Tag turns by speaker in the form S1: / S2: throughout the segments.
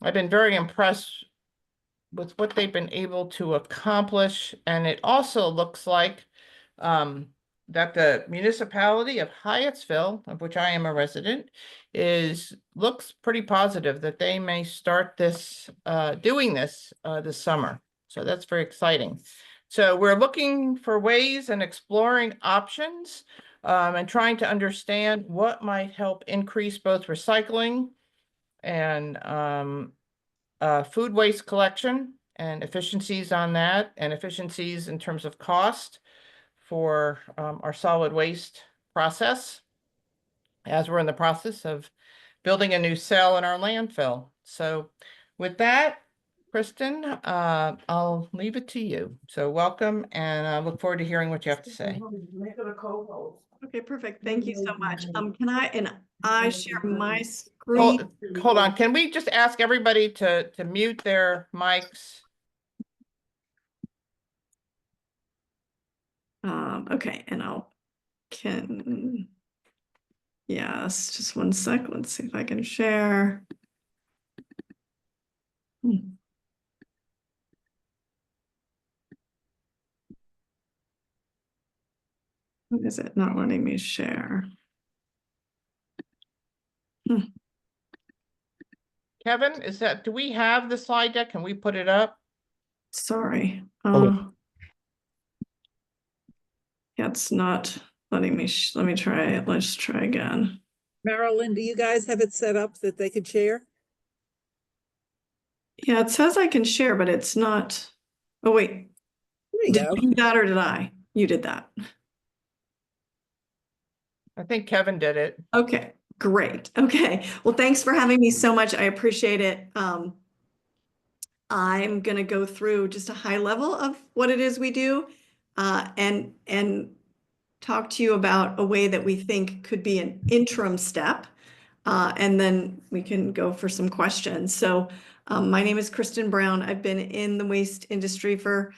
S1: I've been very impressed with what they've been able to accomplish. And it also looks like that the municipality of Hyattsville, of which I am a resident, looks pretty positive that they may start this doing this this summer. So that's very exciting. So we're looking for ways and exploring options and trying to understand what might help increase both recycling and food waste collection and efficiencies on that, and efficiencies in terms of cost for our solid waste process, as we're in the process of building a new cell in our landfill. So with that, Kristen, I'll leave it to you. So welcome, and I look forward to hearing what you have to say.
S2: Okay, perfect. Thank you so much. Can I share my screen?
S1: Hold on. Can we just ask everybody to mute their mics?
S2: Okay, and yes, just one sec. Let's see if I can share. What is it not letting me share?
S1: Kevin, do we have the slide deck? Can we put it up?
S2: Sorry.
S1: Okay.
S2: Yeah, it's not letting me. Let me try it. Let's try again.
S3: Marilyn, do you guys have it set up that they could share?
S2: Yeah, it says I can share, but it's not. Oh, wait. Did you do that or did I? You did that.
S1: I think Kevin did it.
S2: Okay, great. Okay. Well, thanks for having me so much. I appreciate it. I'm going to go through just a high level of what it is we do and talk to you about a way that we think could be an interim step. And then we can go for some questions. So my name is Kristen Brown. I've been in the waste industry for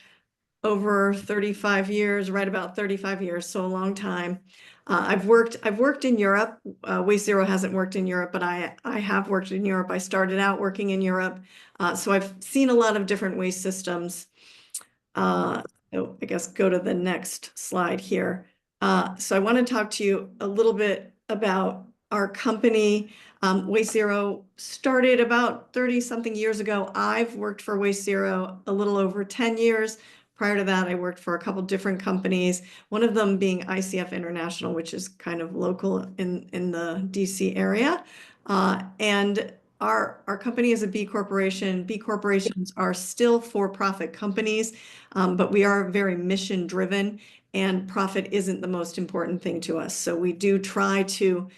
S2: over 35 years, right about 35 years, so a long time. I've worked in Europe. Waste Zero hasn't worked in Europe, but I have worked in Europe. I started out working in Europe. So I've seen a lot of different waste systems. I guess go to the next slide here. So I want to talk to you a little bit about our company. Waste Zero started about 30-something years ago. I've worked for Waste Zero a little over 10 years. Prior to that, I worked for a couple different companies, one of them being ICF International, which is kind of local in the DC area. And our company is a B corporation. B corporations are still for-profit companies, but we are very mission driven, and profit isn't the most important thing to us. So we do try to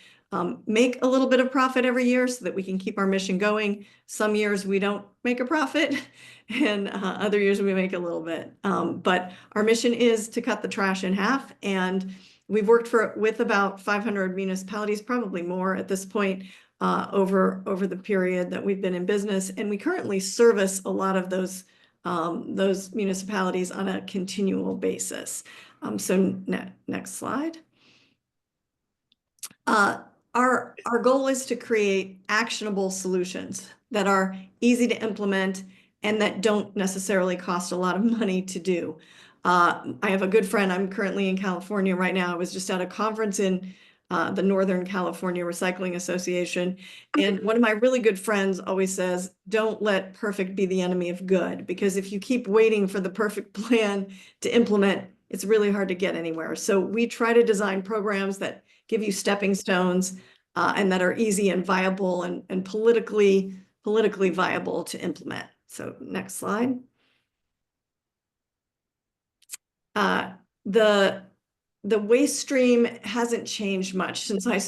S2: make a little bit of profit every year so that we can keep our mission going. Some years we don't make a profit, and other years we make a little bit. But our mission is to cut the trash in half, and we've worked with about 500 municipalities, probably more at this point, over the period that we've been in business, and we currently service a lot of those municipalities on a continual basis. So next slide. Our goal is to create actionable solutions that are easy to implement and that don't necessarily cost a lot of money to do. I have a good friend. I'm currently in California right now. I was just at a conference in the Northern California Recycling Association. And one of my really good friends always says, don't let perfect be the enemy of good, because if you keep waiting for the perfect plan to implement, it's really hard to get anywhere. So we try to design programs that give you stepping stones and that are easy and viable and politically viable to implement. So next slide. The waste stream hasn't changed much since I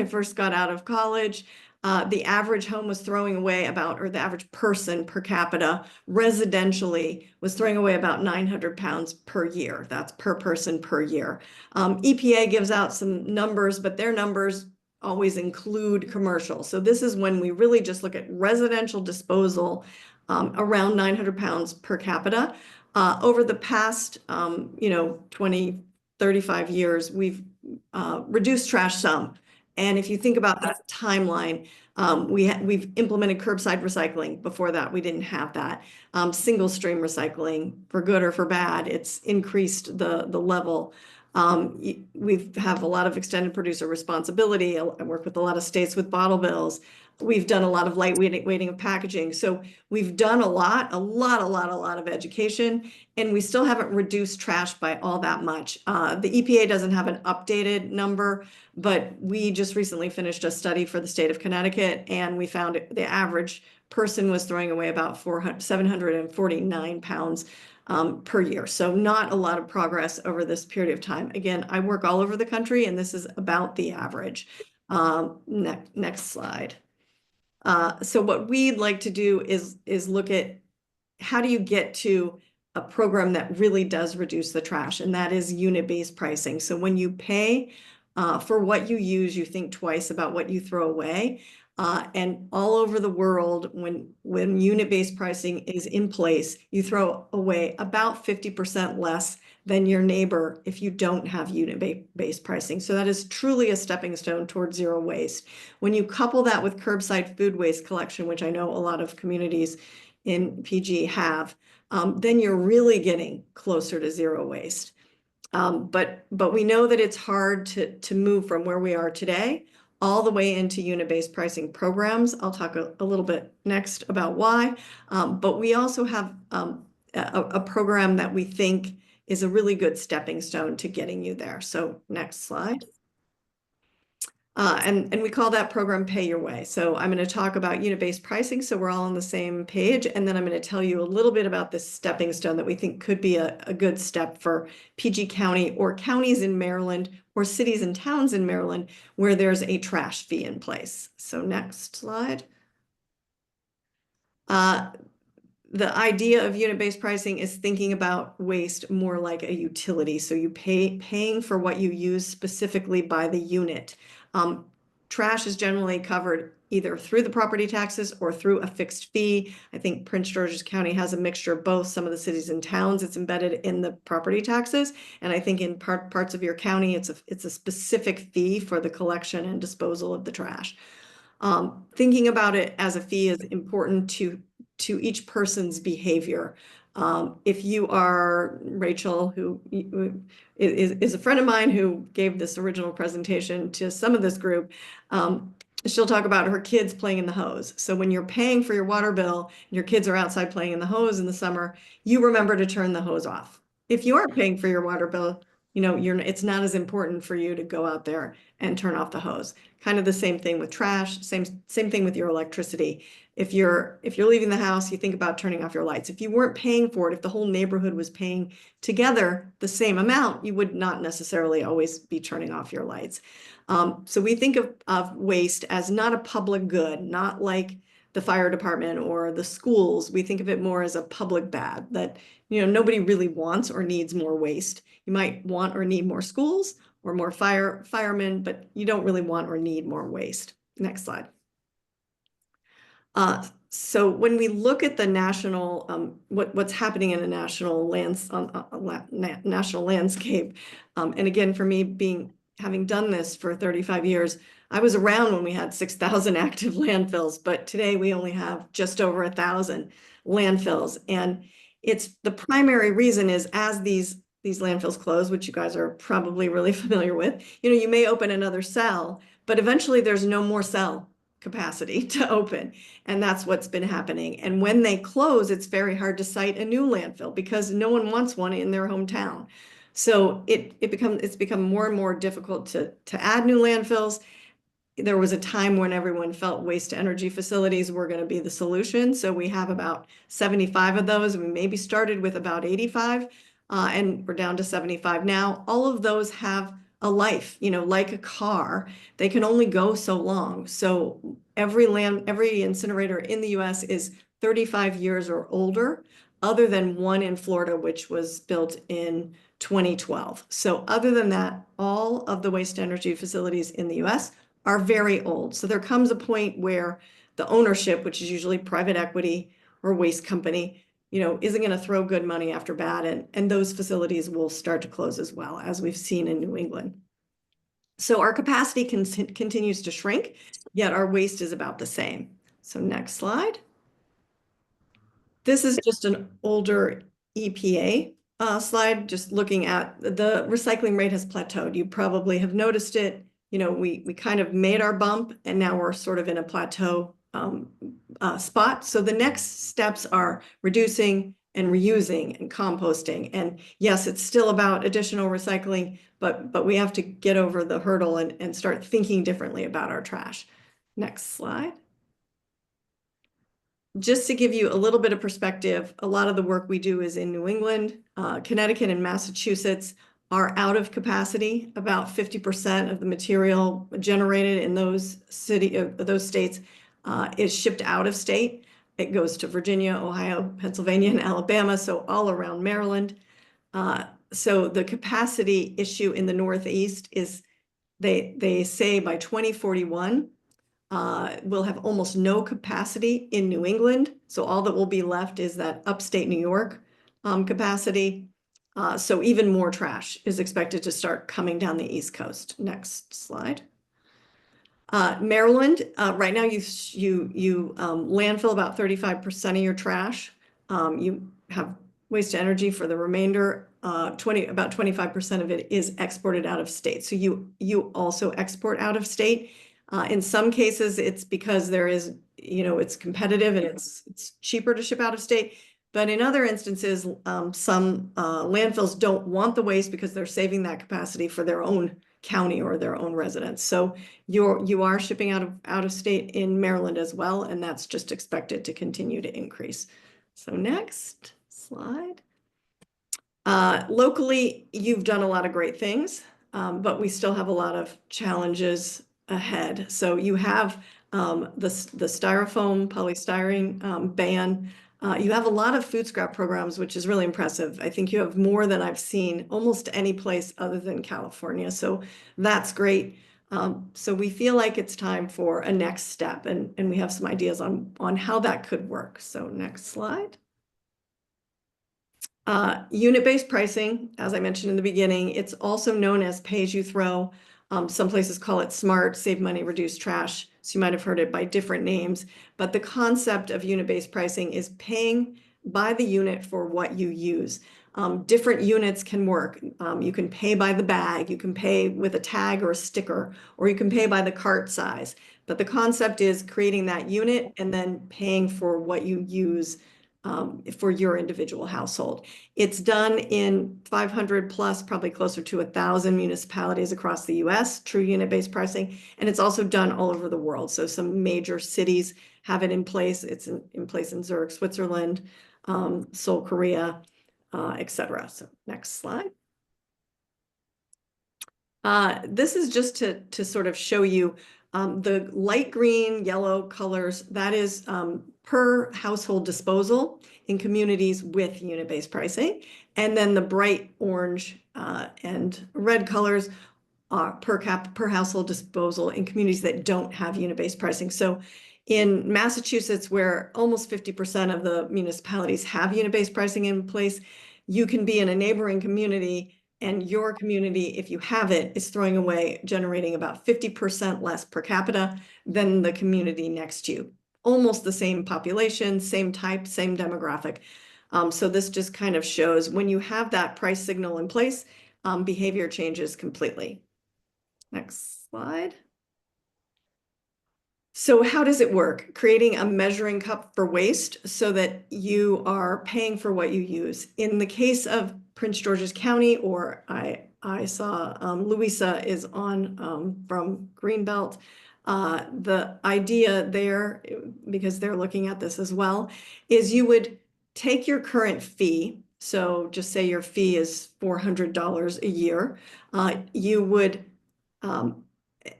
S2: first got out of college. The average home was throwing away or the average person per capita residentially was throwing away about 900 pounds per year. That's per person per year. EPA gives out some numbers, but their numbers always include commercial. So this is when we really just look at residential disposal, around 900 pounds per capita. Over the past, 20, 35 years, we've reduced trash some. And if you think about that timeline, We've implemented curbside recycling. Before that, we didn't have that. Single stream recycling, for good or for bad, it's increased the level. We have a lot of extended producer responsibility. I work with a lot of states with bottle bills. We've done a lot of weighting of packaging. So we've done a lot of education, and we still haven't reduced trash by all that much. The EPA doesn't have an updated number, but we just recently finished a study for the state of Connecticut, and we found the average person was throwing away about 749 pounds per year. So not a lot of progress over this period of time. Again, I work all over the country, and this is about the average. Next slide. So what we'd like to do is look at how do you get to a program that really does reduce the trash, and that is unit-based pricing. So when you pay for what you use, you think twice about what you throw away. And all over the world, when unit-based pricing is in place, you throw away about 50% less than your neighbor if you don't have unit-based pricing. So that is truly a stepping stone towards zero waste. When you couple that with curbside food waste collection, which I know a lot of communities in PG have, then you're really getting closer to zero waste. But we know that it's hard to move from where we are today all the way into unit-based pricing programs. I'll talk a little bit next about why. But we also have a program that we think is a really good stepping stone to getting you there. So next slide. And we call that program Pay Your Way. So I'm going to talk about unit-based pricing, so we're all on the same page. And then I'm going to tell you a little bit about this stepping stone that we think could be a good step for PG County or counties in Maryland or cities and towns in Maryland where there's a trash fee in place. So next slide. The idea of unit-based pricing is thinking about waste more like a utility. So you paying for what you use specifically by the unit. Trash is generally covered either through the property taxes or through a fixed fee. I think Prince George's County has a mixture of both. Some of the cities and towns, it's embedded in the property taxes. And I think in parts of your county, it's a specific fee for the collection and disposal of the trash. Thinking about it as a fee is important to each person's behavior. If you are Rachel, who is a friend of mine who gave this original presentation to some of this group, she'll talk about her kids playing in the hose. So when you're paying for your water bill, and your kids are outside playing in the hose in the summer, you remember to turn the hose off. If you aren't paying for your water bill, it's not as important for you to go out there and turn off the hose. Kind of the same thing with trash, same thing with your electricity. If you're leaving the house, you think about turning off your lights. If you weren't paying for it, if the whole neighborhood was paying together the same amount, you would not necessarily always be turning off your lights. So we think of waste as not a public good, not like the fire department or the schools. We think of it more as a public bad that, nobody really wants or needs more waste. You might want or need more schools or more firemen, but you don't really want or need more waste. Next slide. So when we look at the national, what's happening in a national national landscape, and again, for me having done this for 35 years, I was around when we had 6,000 active landfills, but today we only have just over 1,000 landfills. And it's the primary reason is as these landfills close, which you guys are probably really familiar with, you may open another cell, but eventually there's no more cell capacity to open. And that's what's been happening. And when they close, it's very hard to site a new landfill because no one wants one in their hometown. So it's become more and more difficult to add new landfills. There was a time when everyone felt waste to energy facilities were going to be the solution. So we have about 75 of those. We maybe started with about 85 and we're down to 75 now. All of those have a life, like a car. They can only go so long. So every incinerator in the US is 35 years or older, other than one in Florida, which was built in 2012. So other than that, all of the waste energy facilities in the US are very old. So there comes a point where the ownership, which is usually private equity or waste company, isn't going to throw good money after bad. And those facilities will start to close as well, as we've seen in New England. So our capacity continues to shrink, yet our waste is about the same. So next slide. This is just an older EPA slide, just looking at the recycling rate has plateaued. You probably have noticed it. You know, we kind of made our bump and now we're sort of in a plateau spot. So the next steps are reducing and reusing and composting. And yes, it's still about additional recycling, but we have to get over the hurdle and start thinking differently about our trash. Next slide. Just to give you a little bit of perspective, a lot of the work we do is in New England. Connecticut and Massachusetts are out of capacity. About 50% of the material generated in those states is shipped out of state. It goes to Virginia, Ohio, Pennsylvania, and Alabama, so all around Maryland. So the capacity issue in the Northeast is, they say by 2041, we'll have almost no capacity in New England. So all that will be left is that upstate New York capacity. So even more trash is expected to start coming down the East Coast. Next slide. Maryland, right now you landfill about 35% of your trash. You have waste to energy for the remainder. About 25% of it is exported out of state. So you also export out of state. In some cases, it's because there is, you know, it's competitive and it's cheaper to ship out of state. But in other instances, some landfills don't want the waste because they're saving that capacity for their own county or their own residents. So you are shipping out of state in Maryland as well, and that's just expected to continue to increase. So next slide. Locally, you've done a lot of great things, but we still have a lot of challenges ahead. So you have the styrofoam, polystyrene ban. You have a lot of food scrap programs, which is really impressive. I think you have more than I've seen almost any place other than California. So that's great. So we feel like it's time for a next step, and we have some ideas on how that could work. So next slide. Unit-based pricing, as I mentioned in the beginning, it's also known as pay-as-you-throw. Some places call it SMART, save money, reduce trash. So you might have heard it by different names, but the concept of unit-based pricing is paying by the unit for what you use. Different units can work. You can pay by the bag, you can pay with a tag or a sticker, or you can pay by the cart size. But the concept is creating that unit and then paying for what you use for your individual household. It's done in 500 plus, probably closer to 1,000 municipalities across the US, true unit-based pricing, and it's also done all over the world. So some major cities have it in place. It's in place in Zurich, Switzerland, Seoul, Korea, etc. So next slide. This is just to sort of show you the light green, yellow colors, that is per household disposal in communities with unit-based pricing. And then the bright orange and red colors are per household disposal in communities that don't have unit-based pricing. So in Massachusetts, where almost 50% of the municipalities have unit-based pricing in place, you can be in a neighboring community and your community, if you have it, is throwing away, generating about 50% less per capita than the community next to you. Almost the same population, same type, same demographic. So this just kind of shows when you have that price signal in place, behavior changes completely. Next slide. So how does it work? Creating a measuring cup for waste so that you are paying for what you use. In the case of Prince George's County, or I saw Louisa is on from Greenbelt. The idea there, because they're looking at this as well, is you would take your current fee. So just say your fee is $400 a year. You would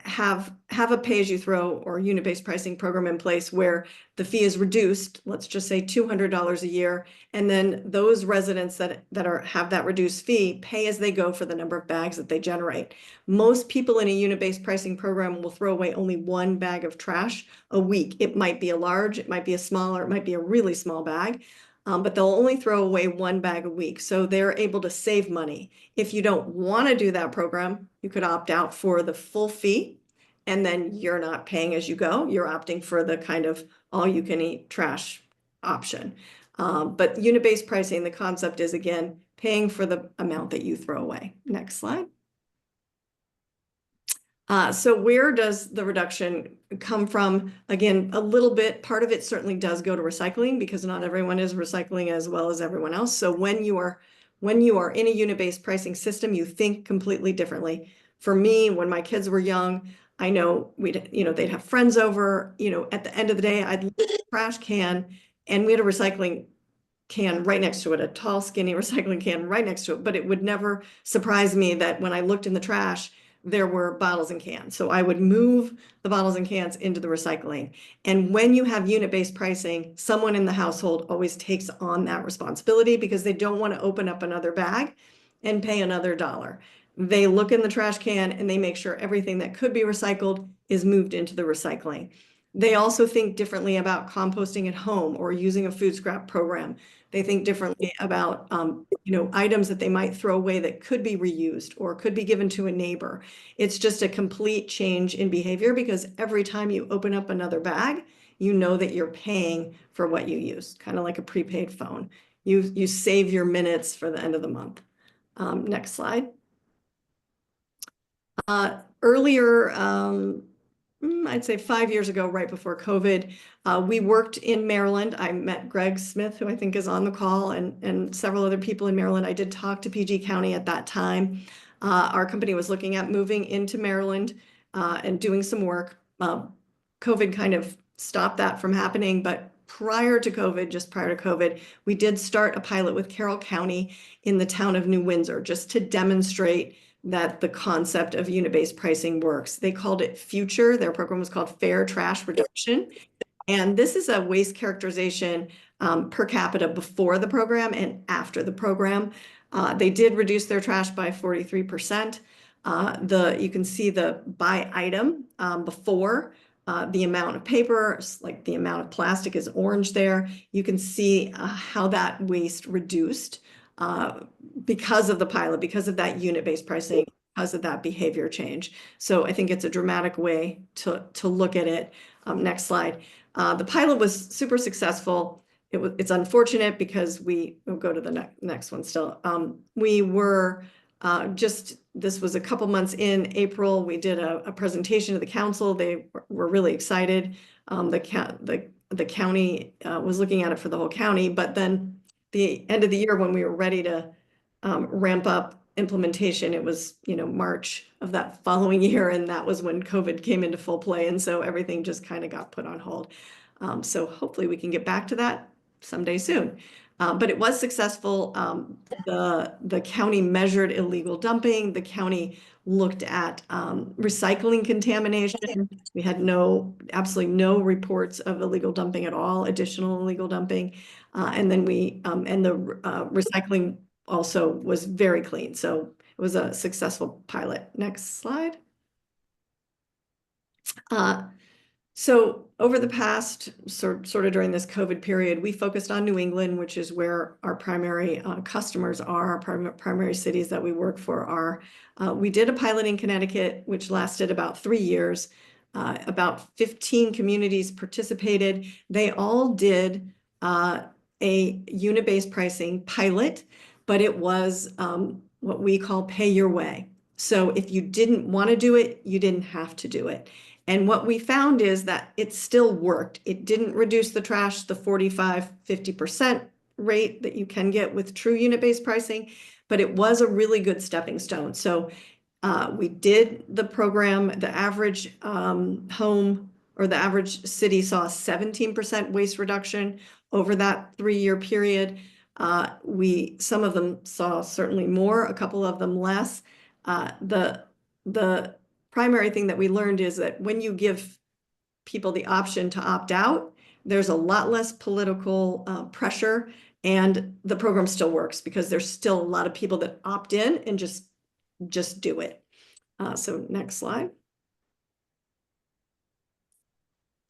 S2: have a pay-as-you-throw or unit-based pricing program in place where the fee is reduced, let's just say $200 a year, and then those residents that have that reduced fee pay as they go for the number of bags that they generate. Most people in a unit-based pricing program will throw away only one bag of trash a week. It might be a large, it might be a small, or it might be a really small bag. but they'll only throw away 1 bag a week. So they're able to save money. If you don't want to do that program, you could opt out for the full fee, and then you're not paying as you go. You're opting for the kind of all you can eat trash option. But unit-based pricing, the concept is, again, paying for the amount that you throw away. Next slide. So where does the reduction come from? Again, a little bit, part of it certainly does go to recycling, because not everyone is recycling as well as everyone else. So when you are in a unit-based pricing system, you think completely differently. For me, when my kids were young, I know they'd have friends over, at the end of the day, I'd look at the trash can, and we had a recycling can right next to it, a tall, skinny recycling can right next to it. But it would never surprise me that when I looked in the trash, there were bottles and cans. So I would move the bottles and cans into the recycling. And when you have unit-based pricing, someone in the household always takes on that responsibility, because they don't want to open up another bag and pay another $1. They look in the trash can and they make sure everything that could be recycled is moved into the recycling. They also think differently about composting at home or using a food scrap program. They think differently about, items that they might throw away that could be reused or could be given to a neighbor. It's just a complete change in behavior, because every time you open up another bag, you know that you're paying for what you use, kind of like a prepaid phone. You save your minutes for the end of the month. Next slide. Earlier, I'd say 5 years ago, right before COVID, we worked in Maryland. I met Greg Smith, who I think is on the call, and several other people in Maryland. I did talk to PG County at that time. Our company was looking at moving into Maryland and doing some work. COVID kind of stopped that from happening, but just prior to COVID, we did start a pilot with Carroll County in the town of New Windsor, just to demonstrate that the concept of unit-based pricing works. They called it Future. Their program was called Fair Trash Reduction. And this is a waste characterization per capita before the program and after the program. They did reduce their trash by 43%. You can see the by item before. The amount of paper, like the amount of plastic, is orange there. You can see how that waste reduced because of the pilot, because of that unit-based pricing, because of that behavior change. So I think it's a dramatic way to look at it. Next slide. The pilot was super successful. It's unfortunate because we'll go to the next one still. We were this was a couple months in April. We did a presentation to the council. They were really excited. The county was looking at it for the whole county, but then the end of the year, when we were ready to ramp up implementation, it was March of that following year, and that was when COVID came into full play, and so everything just kind of got put on hold. So hopefully we can get back to that someday soon. But it was successful. The county measured illegal dumping. The county looked at recycling contamination. We had absolutely no reports of illegal dumping at all, additional illegal dumping. And then the recycling also was very clean. So it was a successful pilot. Next slide. So over the past, sort of during this COVID period, we focused on New England, which is where our primary customers are, our primary cities that we work for are. We did a pilot in Connecticut, which lasted about 3 years. About 15 communities participated. They all did a unit-based pricing pilot, but it was what we call pay your way. So if you didn't want to do it, you didn't have to do it. And what we found is that it still worked. It didn't reduce the trash, the 45–50% rate that you can get with true unit-based pricing, but it was a really good stepping stone. So we did the program. The average home or the average city saw 17% waste reduction over that 3-year period. Some of them saw certainly more, a couple of them less. The primary thing that we learned is that when you give people the option to opt out, there's a lot less political pressure, and the program still works because there's still a lot of people that opt in and just do it. So next slide.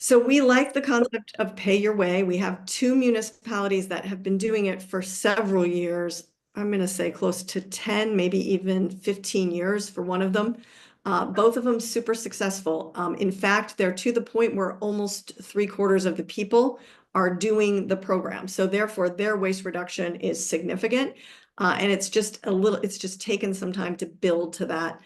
S2: So we like the concept of pay your way. We have 2 municipalities that have been doing it for several years. I'm going to say close to 10, maybe even 15 years for one of them. Both of them super successful. In fact, they're to the point where almost 3/4 of the people are doing the program. So therefore, their waste reduction is significant. And it's just taken some time to build to that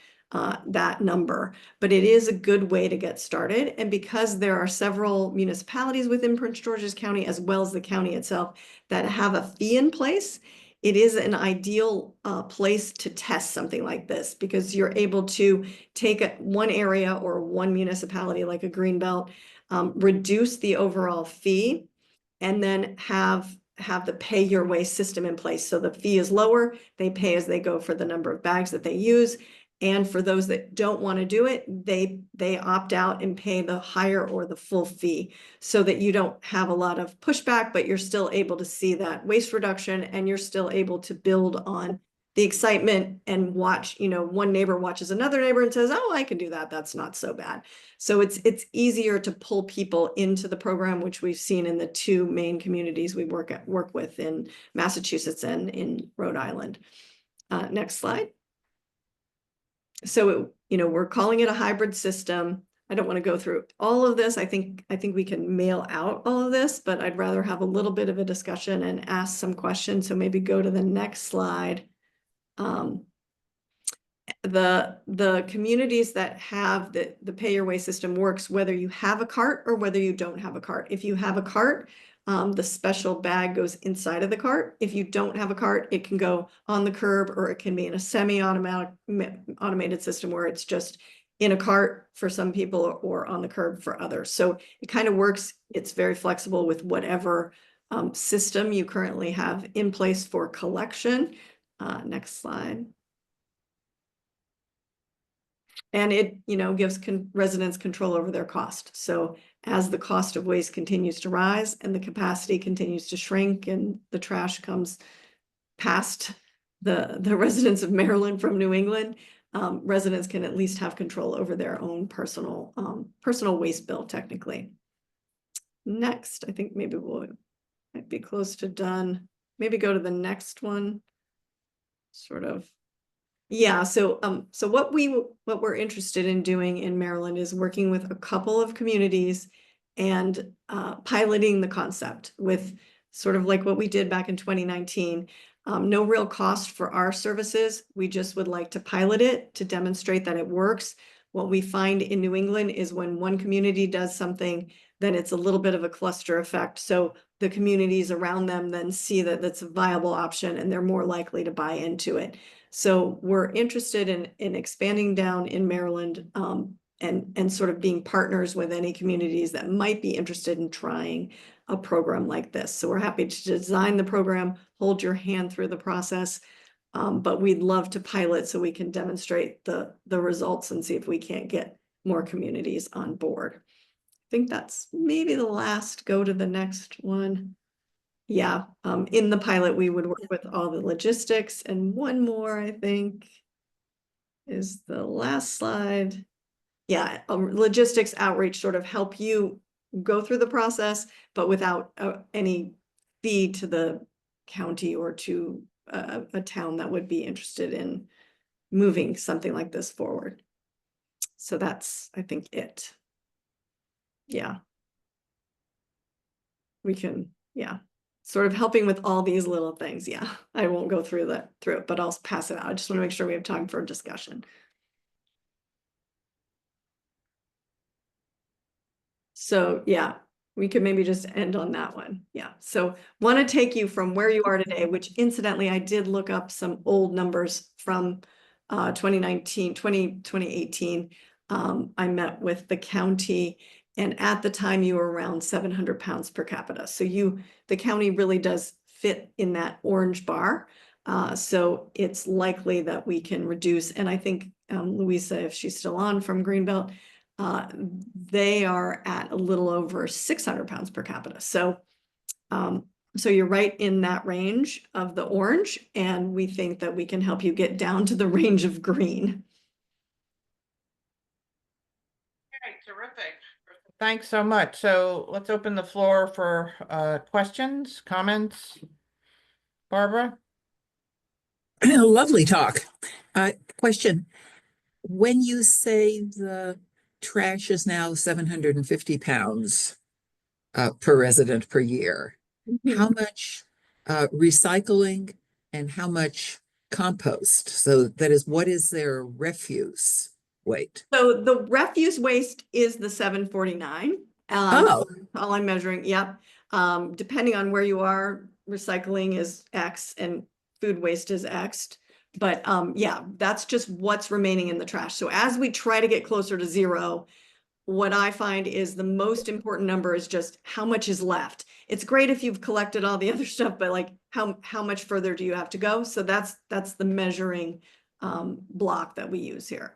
S2: number, but it is a good way to get started. And because there are several municipalities within Prince George's County, as well as the county itself, that have a fee in place, it is an ideal place to test something like this, because you're able to take one area or one municipality like a Greenbelt, reduce the overall fee, and then have the pay your way system in place. So the fee is lower, they pay as they go for the number of bags that they use. And for those that don't want to do it, they opt out and pay the higher or the full fee, so that you don't have a lot of pushback, but you're still able to see that waste reduction, and you're still able to build on the excitement and watch, one neighbor watches another neighbor and says, oh, I can do that. That's not so bad. So it's easier to pull people into the program, which we've seen in the 2 main communities we work with in Massachusetts and in Rhode Island. Next slide. So, we're calling it a hybrid system. I don't want to go through all of this. I think we can mail out all of this, but I'd rather have a little bit of a discussion and ask some questions. So maybe go to the next slide. The communities that have the pay your way system works whether you have a cart or whether you don't have a cart. If you have a cart, the special bag goes inside of the cart. If you don't have a cart, it can go on the curb, or it can be in a automated system where it's just in a cart for some people or on the curb for others. So it kind of works. It's very flexible with whatever system you currently have in place for collection. Next slide. And it, gives residents control over their cost. So as the cost of waste continues to rise and the capacity continues to shrink and the trash comes past the residents of Maryland from New England, residents can at least have control over their own personal waste bill, technically. Next, I think maybe might be close to done. Maybe go to the next one. Sort of. Yeah, so what we're interested in doing in Maryland is working with a couple of communities and piloting the concept with sort of like what we did back in 2019. No real cost for our services. We just would like to pilot it to demonstrate that it works. What we find in New England is when one community does something, then it's a little bit of a cluster effect. So the communities around them then see that that's a viable option, and they're more likely to buy into it. So we're interested in expanding down in Maryland, and sort of being partners with any communities that might be interested in trying a program like this. So we're happy to design the program, hold your hand through the process, but we'd love to pilot so we can demonstrate the results and see if we can't get more communities on board. I think that's maybe the last. Go to the next one. Yeah, in the pilot, we would work with all the logistics, and one more, I think, is the last slide. Yeah, logistics outreach, sort of help you go through the process, but without any fee to the county or to a town that would be interested in moving something like this forward. So that's, I think, it. Yeah. We can, yeah. Sort of helping with all these little things. Yeah, I won't go through it, but I'll pass it out. I just want to make sure we have time for discussion. So yeah, we could maybe just end on that one. Yeah, so want to take you from where you are today, which incidentally, I did look up some old numbers from 2018. I met with the county, and at the time you were around 700 pounds per capita. So the county really does fit in that orange bar. So it's likely that we can reduce. And I think Louisa, if she's still on from Greenbelt, they are at a little over 600 pounds per capita. So, so you're right in that range of the orange, and we think that we can help you get down to the range of green.
S1: Okay, terrific. thanks so much. So let's open the floor for questions, comments. Barbara?
S3: Lovely talk. Question. When you say the trash is now 750 pounds per resident per year, how much recycling and how much compost? So that is, what is their refuse weight?
S2: So the refuse waste is the 749.
S3: Oh,
S2: All I'm measuring, yep. Depending on where you are, recycling is X and food waste is X. But yeah, that's just what's remaining in the trash. So as we try to get closer to zero, what I find is the most important number is just how much is left. It's great if you've collected all the other stuff, but like how much further do you have to go? So that's the measuring block that we use here.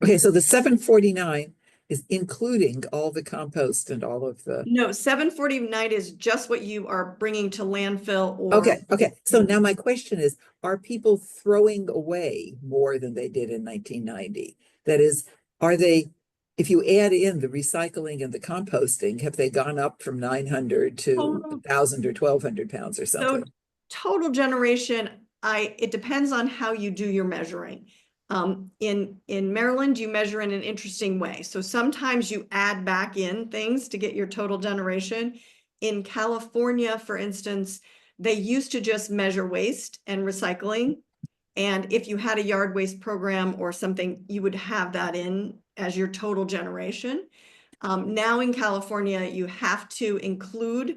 S3: okay. So the 749 is including all the compost and all of the.
S2: No, 749 is just what you are bringing to landfill or.
S3: Okay. So now my question is, are people throwing away more than they did in 1990? That is, are they, if you add in the recycling and the composting, have they gone up from 900 to 1,000 or 1,200 pounds or something?
S2: So total generation, it depends on how you do your measuring. In Maryland, you measure in an interesting way. So sometimes you add back in things to get your total generation. In California, for instance, they used to just measure waste and recycling. And if you had a yard waste program or something, you would have that in as your total generation. Now in California, you have to include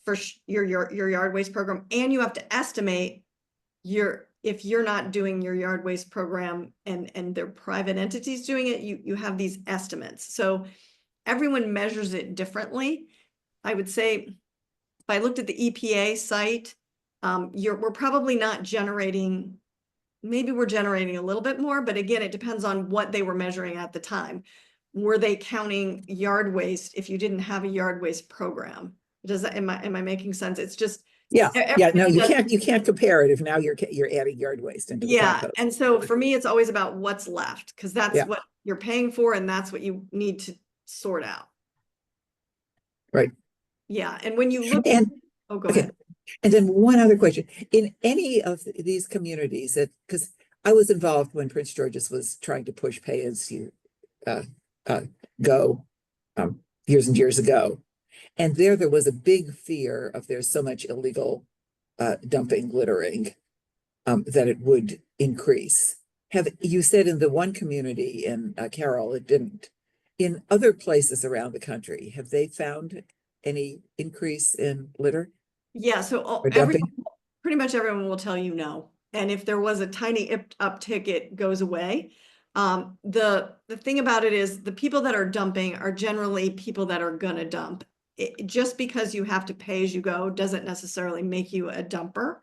S2: for your yard waste program, and you have to estimate if you're not doing your yard waste program and they're private entities doing it, you have these estimates. So everyone measures it differently. I would say if I looked at the EPA site, we're probably not generating, maybe we're generating a little bit more, but again, it depends on what they were measuring at the time. Were they counting yard waste if you didn't have a yard waste program? Am I making sense? It's just.
S3: Yeah. No, you can't compare it if now you're adding yard waste into the compost.
S2: And so for me, it's always about what's left, because that's what you're paying for and that's what you need to sort out.
S3: Right.
S2: Yeah. And when you look go ahead.
S3: And then one other question. In any of these communities because I was involved when Prince George's was trying to push pay as you go years and years ago. And there was a big fear of there's so much illegal dumping, littering, that it would increase. Have you said in the one community in Carroll, it didn't. In other places around the country, have they found any increase in litter?
S2: Yeah, so pretty much everyone will tell you no. And if there was a tiny uptick, it goes away. The thing about it is the people that are dumping are generally people that are gonna dump. Just because you have to pay as you go doesn't necessarily make you a dumper.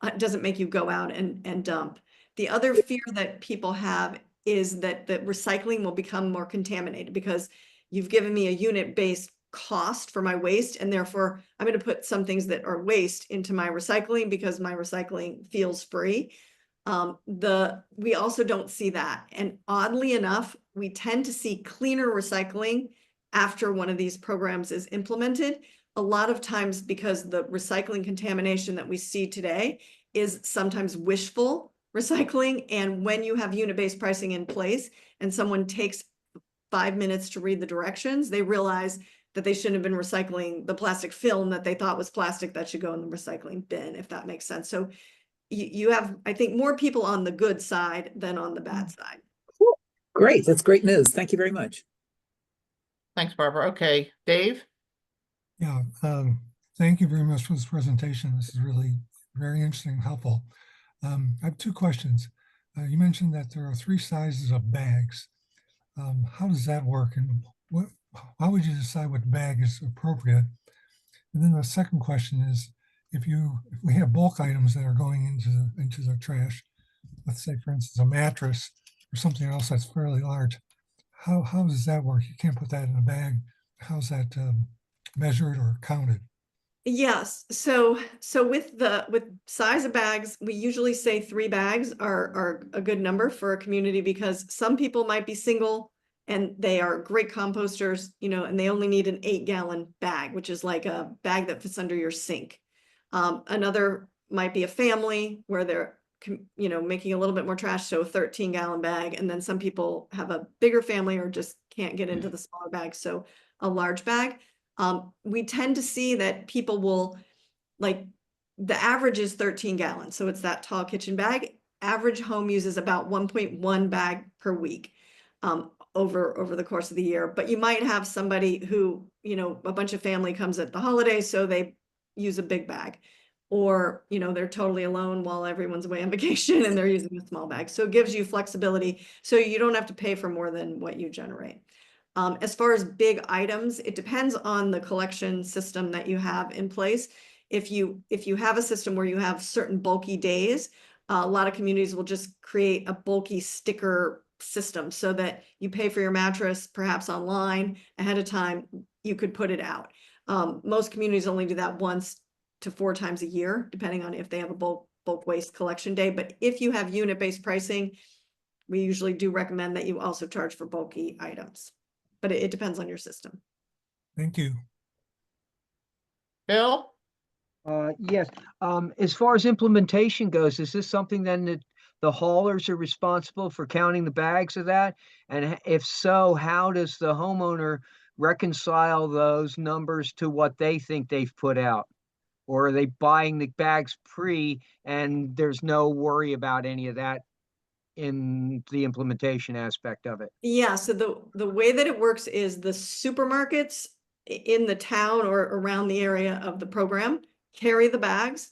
S2: It doesn't make you go out and dump. The other fear that people have is that the recycling will become more contaminated because you've given me a unit-based cost for my waste, and therefore I'm going to put some things that are waste into my recycling because my recycling feels free. We also don't see that. And oddly enough, we tend to see cleaner recycling after one of these programs is implemented, a lot of times because the recycling contamination that we see today is sometimes wishful recycling. And when you have unit-based pricing in place and someone takes 5 minutes to read the directions, they realize that they shouldn't have been recycling the plastic film that they thought was plastic that should go in the recycling bin, if that makes sense. So you have, I think, more people on the good side than on the bad side.
S3: Cool. Great. That's great news. Thank you very much.
S1: Thanks, Barbara. Okay, Dave?
S4: Yeah, thank you very much for this presentation. This is really very interesting and helpful. I have two questions. You mentioned that there are 3 sizes of bags. How does that work, and how would you decide what bag is appropriate? And then the second question is, if we have bulk items that are going into the trash, let's say, for instance, a mattress or something else that's fairly large, how does that work? You can't put that in a bag. How's that measured or counted?
S2: Yes. So with size of bags, we usually say 3 bags are a good number for a community because some people might be single and they are great composters, you know, and they only need an 8-gallon bag, which is like a bag that fits under your sink. Another might be a family where they're, you know, making a little bit more trash, so a 13-gallon bag. And then some people have a bigger family or just can't get into the smaller bag, so a large bag. We tend to see that people will, like, the average is 13 gallons, so it's that tall kitchen bag. Average home uses about 1.1 bag per week over the course of the year. But you might have somebody who, you know, a bunch of family comes at the holidays, so they use a big bag. Or, you know, they're totally alone while everyone's away on vacation and they're using a small bag. So it gives you flexibility, so you don't have to pay for more than what you generate. As far as big items, it depends on the collection system that you have in place. If you have a system where you have certain bulky days, a lot of communities will just create a bulky sticker system so that you pay for your mattress perhaps online ahead of time. You could put it out. Most communities only do that once to 4 times a year, depending on if they have a bulk waste collection day. But if you have unit-based pricing, we usually do recommend that you also charge for bulky items. But it depends on your system.
S4: Thank you.
S1: Bill?
S5: Yes, as far as implementation goes, is this something then that the haulers are responsible for counting the bags of that? And if so, how does the homeowner reconcile those numbers to what they think they've put out? Or are they buying the bags and there's no worry about any of that in the implementation aspect of it?
S2: Yeah, so the way that it works is the supermarkets in the town or around the area of the program carry the bags.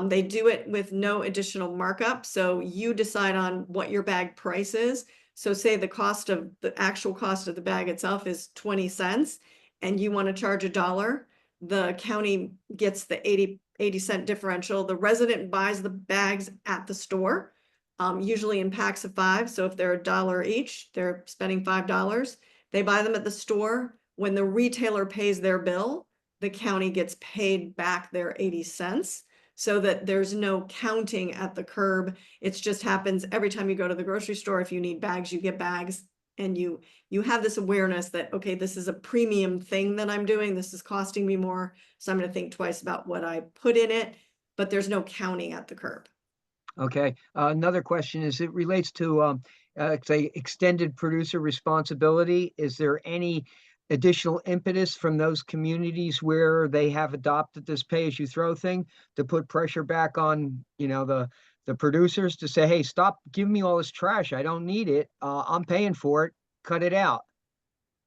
S2: They do it with no additional markup, so you decide on what your bag price is. So say the actual cost of the bag itself is 20 cents and you want to charge $1, the county gets the 80 cent differential. The resident buys the bags at the store. Usually in packs of 5. So if they're $1 each, they're spending $5. They buy them at the store. When the retailer pays their bill, the county gets paid back their 80 cents so that there's no counting at the curb. It just happens every time you go to the grocery store. If you need bags, you get bags, and you have this awareness that, okay, this is a premium thing that I'm doing. This is costing me more. So I'm going to think twice about what I put in it, but there's no counting at the curb.
S5: Okay, another question is, it relates to, say, extended producer responsibility. Is there any additional impetus from those communities where they have adopted this pay-as-you-throw thing to put pressure back on, you know, the producers to say, hey, stop giving me all this trash. I don't need it. I'm paying for it. Cut it out.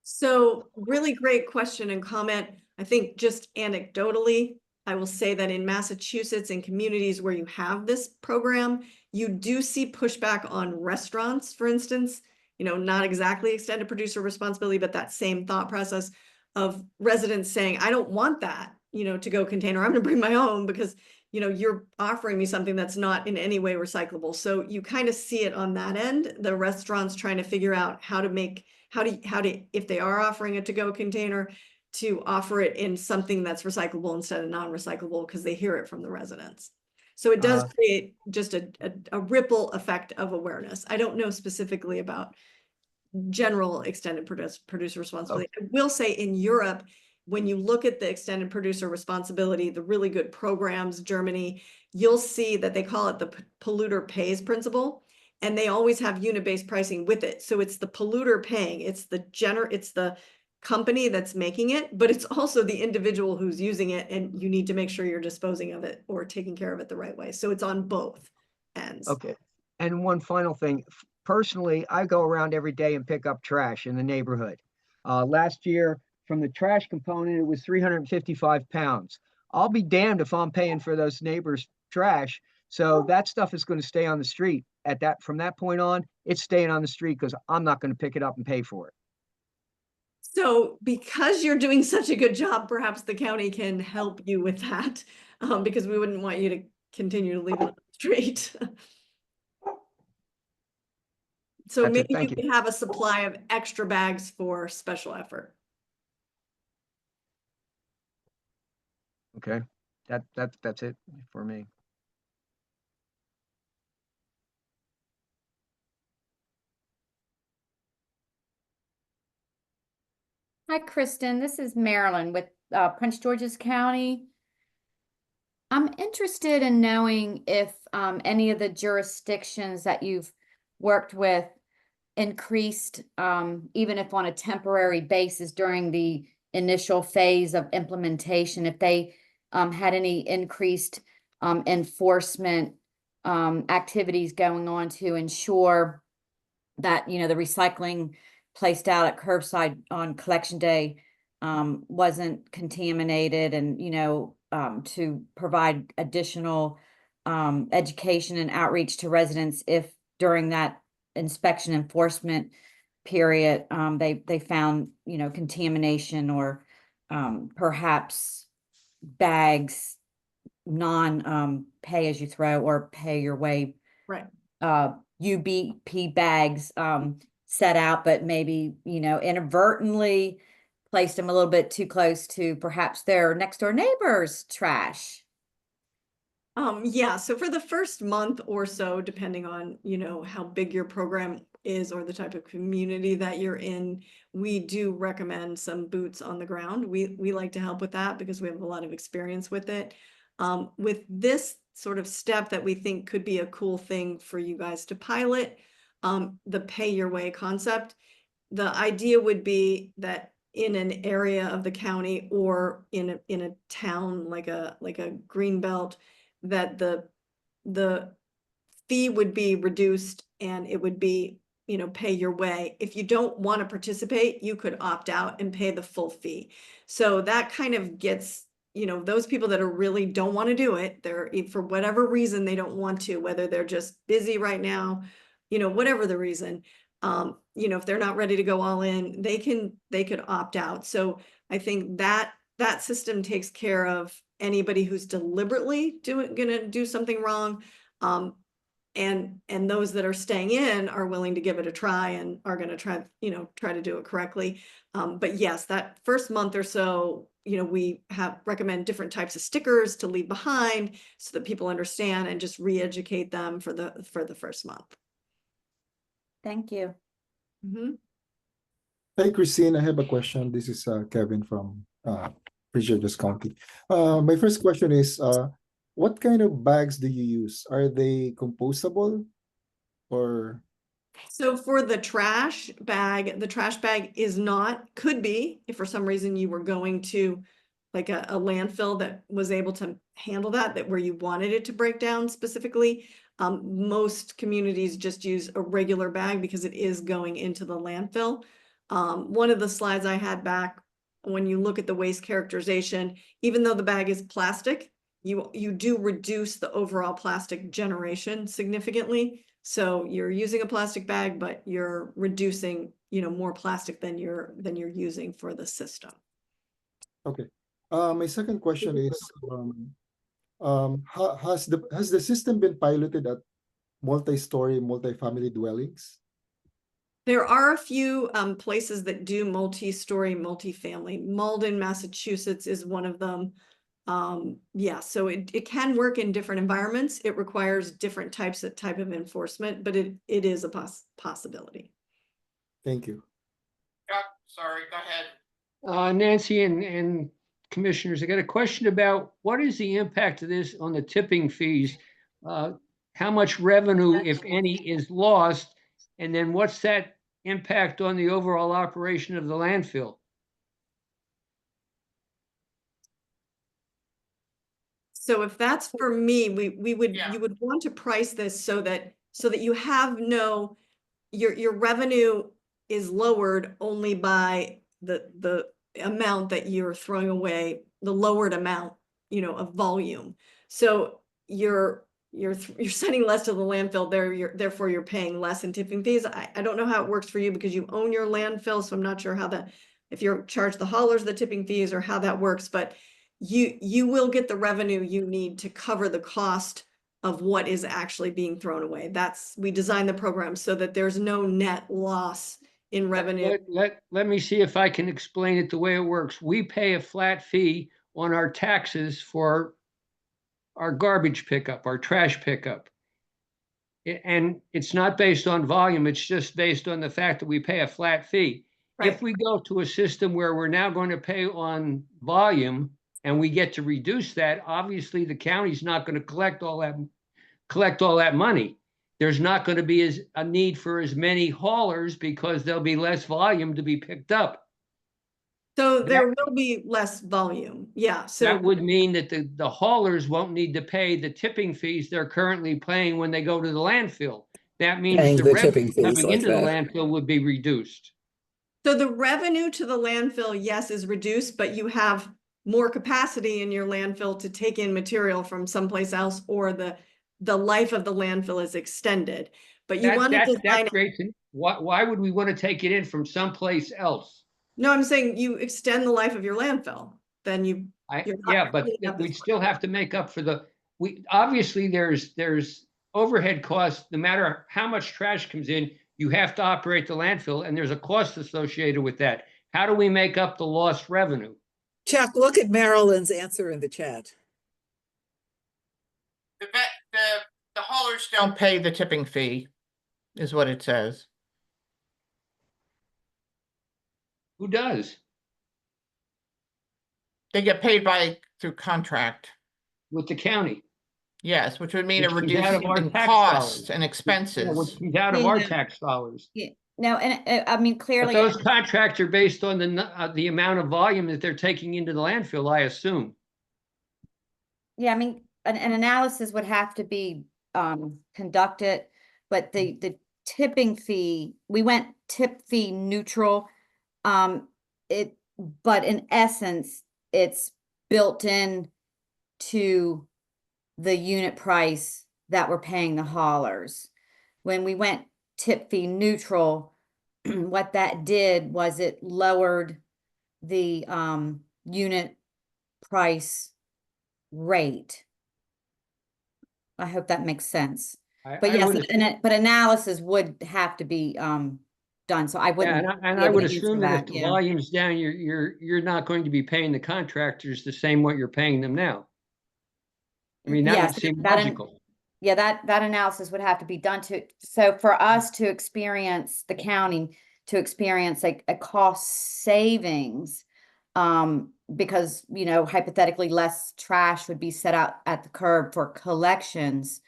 S2: So really great question and comment. I think just anecdotally, I will say that in Massachusetts, in communities where you have this program, you do see pushback on restaurants, for instance, you know, not exactly extended producer responsibility, but that same thought process of residents saying, I don't want that, you know, to-go container. I'm going to bring my own because, you know, you're offering me something that's not in any way recyclable. So you kind of see it on that end, the restaurants trying to figure out how to, if they are offering a to-go container, to offer it in something that's recyclable instead of non-recyclable, because they hear it from the residents. So it does create just a ripple effect of awareness. I don't know specifically about general extended producer responsibility. I will say in Europe, when you look at the extended producer responsibility, the really good programs, Germany, you'll see that they call it the polluter pays principle. And they always have unit-based pricing with it. So it's the polluter paying, it's the company that's making it, but it's also the individual who's using it, and you need to make sure you're disposing of it or taking care of it the right way. So it's on both ends.
S5: Okay. And one final thing. Personally, I go around every day and pick up trash in the neighborhood. Last year, from the trash component, it was 355 pounds. I'll be damned if I'm paying for those neighbors' trash. So that stuff is going to stay on the street. From that point on, it's staying on the street because I'm not going to pick it up and pay for it.
S2: So because you're doing such a good job, perhaps the county can help you with that, because we wouldn't want you to continue to leave it on the street. So
S5: That's it.
S2: maybe you
S5: Thank you.
S2: can have a supply of extra bags for special effort.
S5: Okay. That's it for me.
S6: Hi, Kristen. This is Marilyn with Prince George's County. I'm interested in knowing if any of the jurisdictions that you've worked with increased, even if on a temporary basis during the initial phase of implementation, if they had any increased enforcement activities going on to ensure that, you know, the recycling placed out at curbside on collection day wasn't contaminated, and, you know, to provide additional education and outreach to residents if during that inspection enforcement period they found, you know, contamination or perhaps bags non pay as you throw or pay your way
S2: Right.
S6: UBP bags set out, but maybe, you know, inadvertently placed them a little bit too close to perhaps their next door neighbor's trash.
S2: Yeah, so for the first month or so, depending on, you know, how big your program is or the type of community that you're in, we do recommend some boots on the ground. We like to help with that because we have a lot of experience with it. With this sort of step that we think could be a cool thing for you guys to pilot, the pay your way concept, the idea would be that in an area of the county or in a town like a green belt, that the fee would be reduced and it would be, you know, pay your way. If you don't want to participate, you could opt out and pay the full fee. So that kind of gets, you know, those people that are really don't want to do it, they're for whatever reason they don't want to, whether they're just busy right now, you know, whatever the reason, you know, if they're not ready to go all in, they could opt out. So I think that system takes care of anybody who's deliberately gonna do something wrong. And those that are staying in are willing to give it a try and are gonna try, you know, try to do it correctly. But yes, that first month or so, you know, we recommend different types of stickers to leave behind so that people understand and just re-educate them for the first month.
S6: Thank you.
S2: Mhm.
S7: Hi, Christine. I have a question. This is Kevin from Prince George's County. My first question is, what kind of bags do you use? Are they compostable or?
S2: So for the trash bag is not, could be, if for some reason you were going to like a landfill that was able to handle that where you wanted it to break down specifically. Most communities just use a regular bag because it is going into the landfill. One of the slides I had back, when you look at the waste characterization, even though the bag is plastic, you do reduce the overall plastic generation significantly. So you're using a plastic bag, but you're reducing, you know, more plastic than you're using for the system.
S7: Okay. My second question is, has the system been piloted at multi-story, multi-family dwellings?
S2: There are a few places that do multi-story, multi-family. Malden, Massachusetts is one of them. Yeah, so it can work in different environments. It requires different type of enforcement, but it is a possibility.
S7: Thank you.
S1: Chuck, sorry, go ahead.
S5: Nancy and commissioners, I got a question about what is the impact of this on the tipping fees? How much revenue, if any, is lost? And then what's that impact on the overall operation of the landfill?
S2: So if that's for me, we would,
S1: Yeah.
S2: you would want to price this so that you have no, your revenue is lowered only by the amount that you're throwing away, the lowered amount, you know, of volume. So you're sending less to the landfill there, therefore you're paying less in tipping fees. I don't know how it works for you because you own your landfill, so I'm not sure how that, if you're charged the haulers the tipping fees or how that works, but you will get the revenue you need to cover the cost of what is actually being thrown away. We designed the program so that there's no net loss in revenue.
S5: Let me see if I can explain it the way it works. We pay a flat fee on our taxes for our garbage pickup, our trash pickup. And it's not based on volume, it's just based on the fact that we pay a flat fee. if we go to a system where we're now going to pay on volume and we get to reduce that, obviously the county's not going to collect all that money. There's not going to be a need for as many haulers because there'll be less volume to be picked up.
S2: So there will be less volume. Yeah. So
S5: That would mean that the haulers won't need to pay the tipping fees they're currently paying when they go to the landfill. That means
S3: Paying
S5: the
S3: the
S5: revenue
S3: tipping fees
S5: coming
S3: like
S5: into the
S3: that.
S5: landfill would be reduced.
S2: So the revenue to the landfill, yes, is reduced, but you have more capacity in your landfill to take in material from someplace else, or the life of the landfill is extended. But you want to design
S5: That
S2: it.
S5: creates, why would we want to take it in from someplace else?
S2: No, I'm saying you extend the life of your landfill, then you're not
S5: Yeah, but
S2: cleaning up
S5: we
S2: as
S5: still
S2: much.
S5: have to make up for obviously there's overhead costs, no matter how much trash comes in, you have to operate the landfill and there's a cost associated with that. How do we make up the lost revenue?
S3: Chuck, look at Marilyn's answer in the chat.
S1: The haulers don't pay the tipping fee, is what it says.
S5: Who does?
S1: They get paid through contract.
S5: With the county.
S1: Yes, which would mean a
S5: Which comes out of
S1: reduction
S5: our
S1: in
S5: tax
S1: costs
S5: dollars.
S1: and
S5: Yeah,
S1: expenses.
S5: which comes out of our
S6: Yeah.
S5: tax dollars.
S6: No, and I mean,
S5: But
S6: clearly,
S5: those contracts are based on the amount of volume that they're taking into the landfill, I assume.
S6: yeah, I mean, an analysis would have to be conducted, but the tipping fee, we went tip fee neutral. But in essence, it's built in to the unit price that we're paying the haulers. When we went tip fee neutral, what that did was it lowered the unit price rate. I hope that makes sense. But
S5: I
S6: yes,
S5: would
S6: but analysis would have to be done. So I
S5: Yeah,
S6: wouldn't.
S5: and
S6: be
S5: I
S6: able
S5: would
S6: to answer
S5: assume that if the
S6: yeah.
S5: volume's down, you're not going to be paying the contractors the same what you're paying them now. I mean, that
S6: Yes,
S5: would seem
S6: that
S5: logical.
S6: Yeah, that analysis would have to be done so for us to experience, the county to experience like a cost savings, because, you know, hypothetically less trash would be set out at the curb for collections.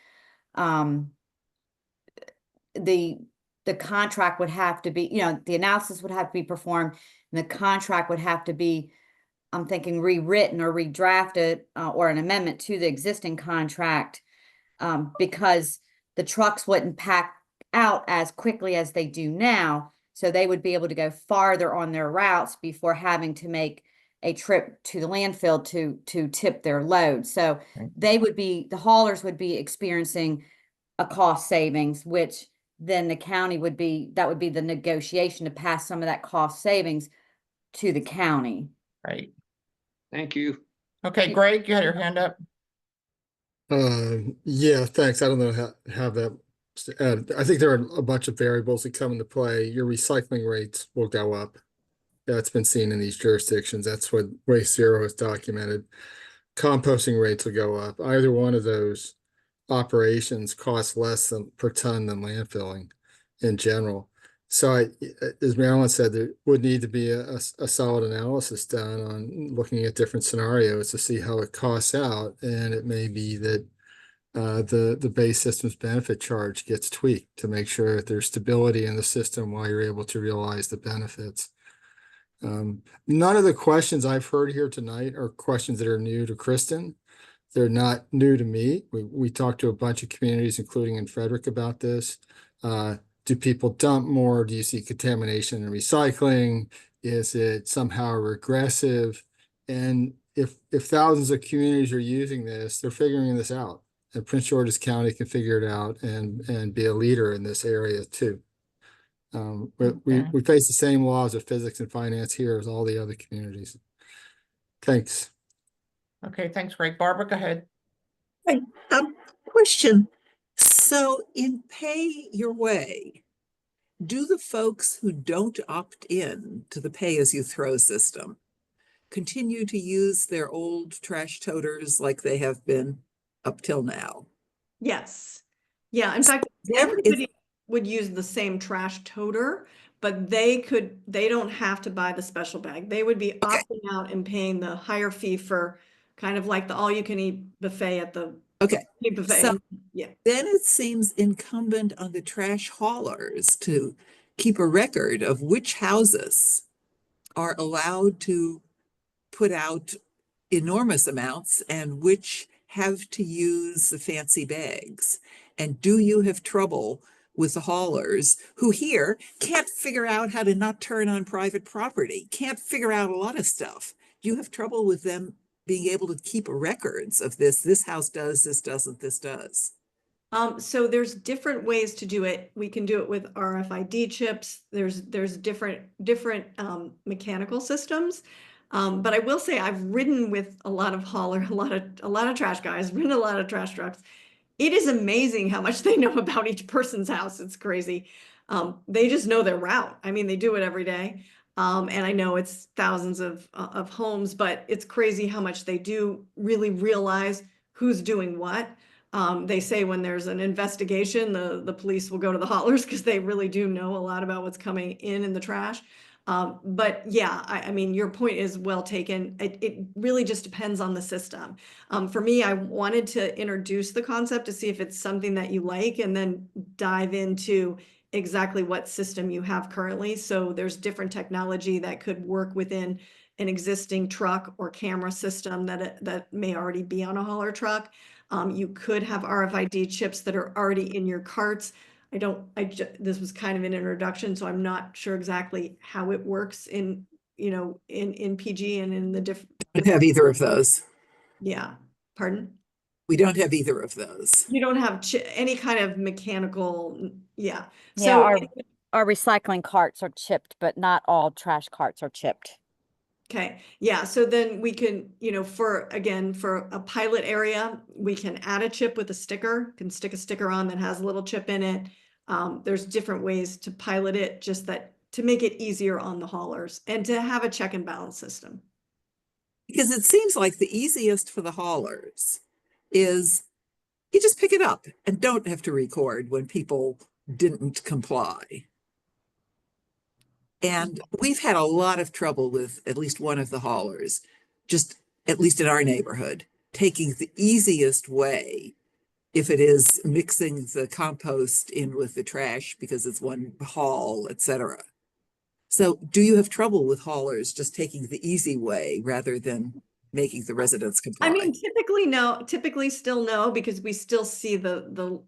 S6: The contract would have to be, you know, the analysis would have to be performed and the contract would have to be, I'm thinking, rewritten or redrafted, or an amendment to the existing contract, because the trucks wouldn't pack out as quickly as they do now. So they would be able to go farther on their routes before having to make a trip to the landfill to tip their load. So the haulers would be experiencing a cost savings, which then the county that would be the negotiation to pass some of that cost savings to the county.
S1: Right.
S5: Thank you.
S1: Okay, Greg, you had your hand up.
S8: Yeah, thanks. I don't know how that. I think there are a bunch of variables that come into play. Your recycling rates will go up. That's been seen in these jurisdictions. That's what Waste Zero has documented. Composting rates will go up. Either one of those operations costs less per ton than landfilling in general. So as Marilyn said, there would need to be a solid analysis done on looking at different scenarios to see how it costs out. And it may be that the base system's benefit charge gets tweaked to make sure that there's stability in the system while you're able to realize the benefits. None of the questions I've heard here tonight are questions that are new to Kristen. They're not new to me. We talked to a bunch of communities, including in Frederick, about this. Do people dump more? Do you see contamination in recycling? Is it somehow regressive? And if thousands of communities are using this, they're figuring this out. And Prince George's County can figure it out and be a leader in this area too. We face the same laws of physics and finance here as all the other communities. Thanks.
S1: Okay, thanks, Greg. Barbara, go ahead.
S3: Right. Question. So in Pay Your Way, do the folks who don't opt in to the pay-as-you-throw system continue to use their old trash toters like they have been up till now?
S2: Yes. Yeah. In fact, everybody would use the same trash toter, but they don't have to buy the special bag. They would be opting out and paying the higher fee for kind of like the all-you-can-eat buffet at the
S3: Okay,
S2: buffet.
S3: so
S2: Yeah.
S3: then it seems incumbent on the trash haulers to keep a record of which houses are allowed to put out enormous amounts and which have to use the fancy bags. And do you have trouble with the haulers who here can't figure out how to not turn on private property, can't figure out a lot of stuff? Do you have trouble with them being able to keep records of this house does, this doesn't, this does?
S2: So there's different ways to do it. We can do it with RFID chips. There's different mechanical systems. But I will say I've ridden with a lot of a lot of trash guys, ridden a lot of trash trucks. It is amazing how much they know about each person's house. It's crazy. They just know their route. I mean, they do it every day. And I know it's thousands of homes, but it's crazy how much they do really realize who's doing what. They say when there's an investigation, the police will go to the haulers because they really do know a lot about what's coming in the trash. But yeah, I mean, your point is well taken. It really just depends on the system. For me, I wanted to introduce the concept to see if it's something that you like and then dive into exactly what system you have currently. So there's different technology that could work within an existing truck or camera system that may already be on a hauler truck. You could have RFID chips that are already in your carts. This was kind of an introduction, so I'm not sure exactly how it works in PG and in the different.
S3: We don't have either of those.
S2: Yeah, pardon?
S3: We don't have either of those.
S2: You don't have any kind of mechanical, yeah.
S6: Yeah,
S2: So,
S6: our recycling carts are chipped, but not all trash carts are chipped.
S2: okay, yeah, so then we can, for a pilot area, we can add a chip with a sticker, can stick a sticker on that has a little chip in it. There's different ways to pilot it, just that to make it easier on the haulers and to have a check and balance system.
S3: Because it seems like the easiest for the haulers is you just pick it up and don't have to record when people didn't comply. And we've had a lot of trouble with at least one of the haulers, just at least in our neighborhood, taking the easiest way, if it is mixing the compost in with the trash because it's one haul, etc. So do you have trouble with haulers just taking the easy way rather than making the residents comply?
S2: I mean, typically still no, because we still see the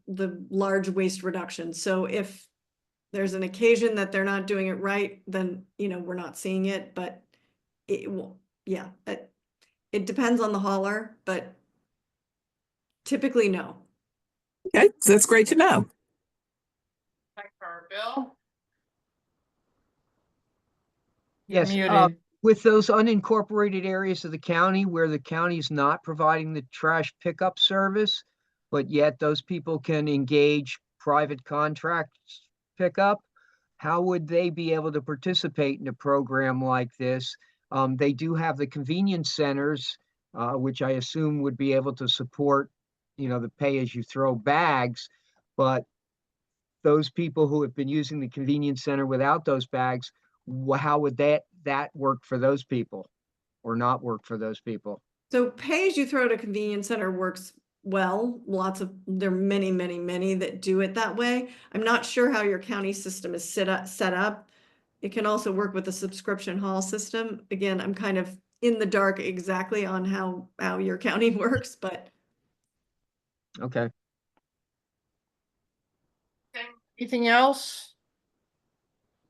S2: large waste reduction. So if there's an occasion that they're not doing it right, then, we're not seeing it, but it will, yeah, it depends on the hauler, but typically no.
S3: Okay, so that's great to know.
S1: Thanks, Bill.
S5: Yes,
S1: Muted.
S5: with those unincorporated areas of the county where the county's not providing the trash pickup service, but yet those people can engage private contracts pickup, how would they be able to participate in a program like this? They do have the convenience centers, which I assume would be able to support, the pay-as-you-throw bags, but those people who have been using the convenience center without those bags, how would that work for those people or not work for those people?
S2: So pay as you throw at a convenience center works well. There are many, many, many that do it that way. I'm not sure how your county system is set up. It can also work with the subscription haul system. Again, I'm kind of in the dark exactly on how your county works, but.
S5: Okay.
S1: Anything else?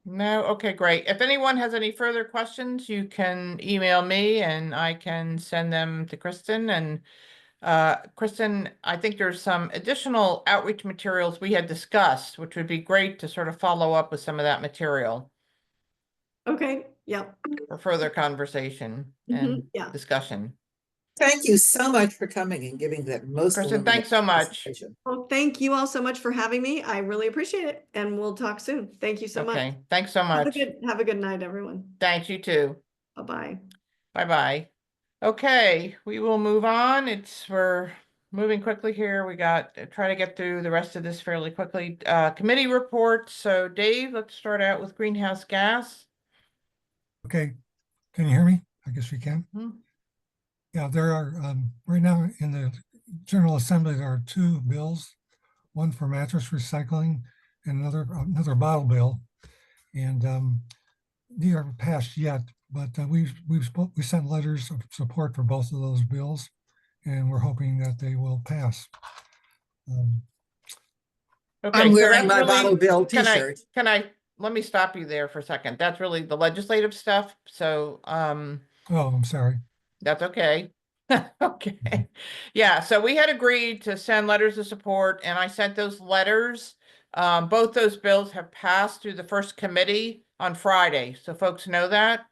S1: No? Okay, great. If anyone has any further questions, you can email me and I can send them to Kristen. And Kristen, I think there's some additional outreach materials we had discussed, which would be great to sort of follow up with some of that material
S2: Okay, yeah.
S1: for further conversation and
S2: yeah.
S1: discussion.
S3: Thank you so much for coming and giving that most.
S1: Kristen, thanks so much.
S2: Well, thank you all so much for having me. I really appreciate it. And we'll talk soon. Thank you so much.
S1: Okay, thanks so much.
S2: Have a good night, everyone.
S1: Thanks, you too.
S2: Bye-bye.
S1: Bye-bye. Okay, we will move on. We're moving quickly here. We got, try to get through the rest of this fairly quickly. Committee reports. So Dave, let's start out with greenhouse gas.
S4: Okay, can you hear me? I guess we can.
S1: Mhm.
S4: Yeah, there are, right now in the General Assembly, there are two bills, one for mattress recycling and another bottle bill. And these aren't passed yet, but we sent letters of support for both of those bills, and we're hoping that they will pass.
S1: Okay,
S3: I'm
S1: so
S3: wearing
S1: that's
S3: my bottle
S1: really,
S3: bill
S1: can I,
S3: t-shirt.
S1: let me stop you there for a second. That's really the legislative stuff. So,
S4: Oh, I'm sorry.
S1: that's okay. Okay. Yeah, so we had agreed to send letters of support and I sent those letters. Both those bills have passed through the first committee on Friday, so folks know that.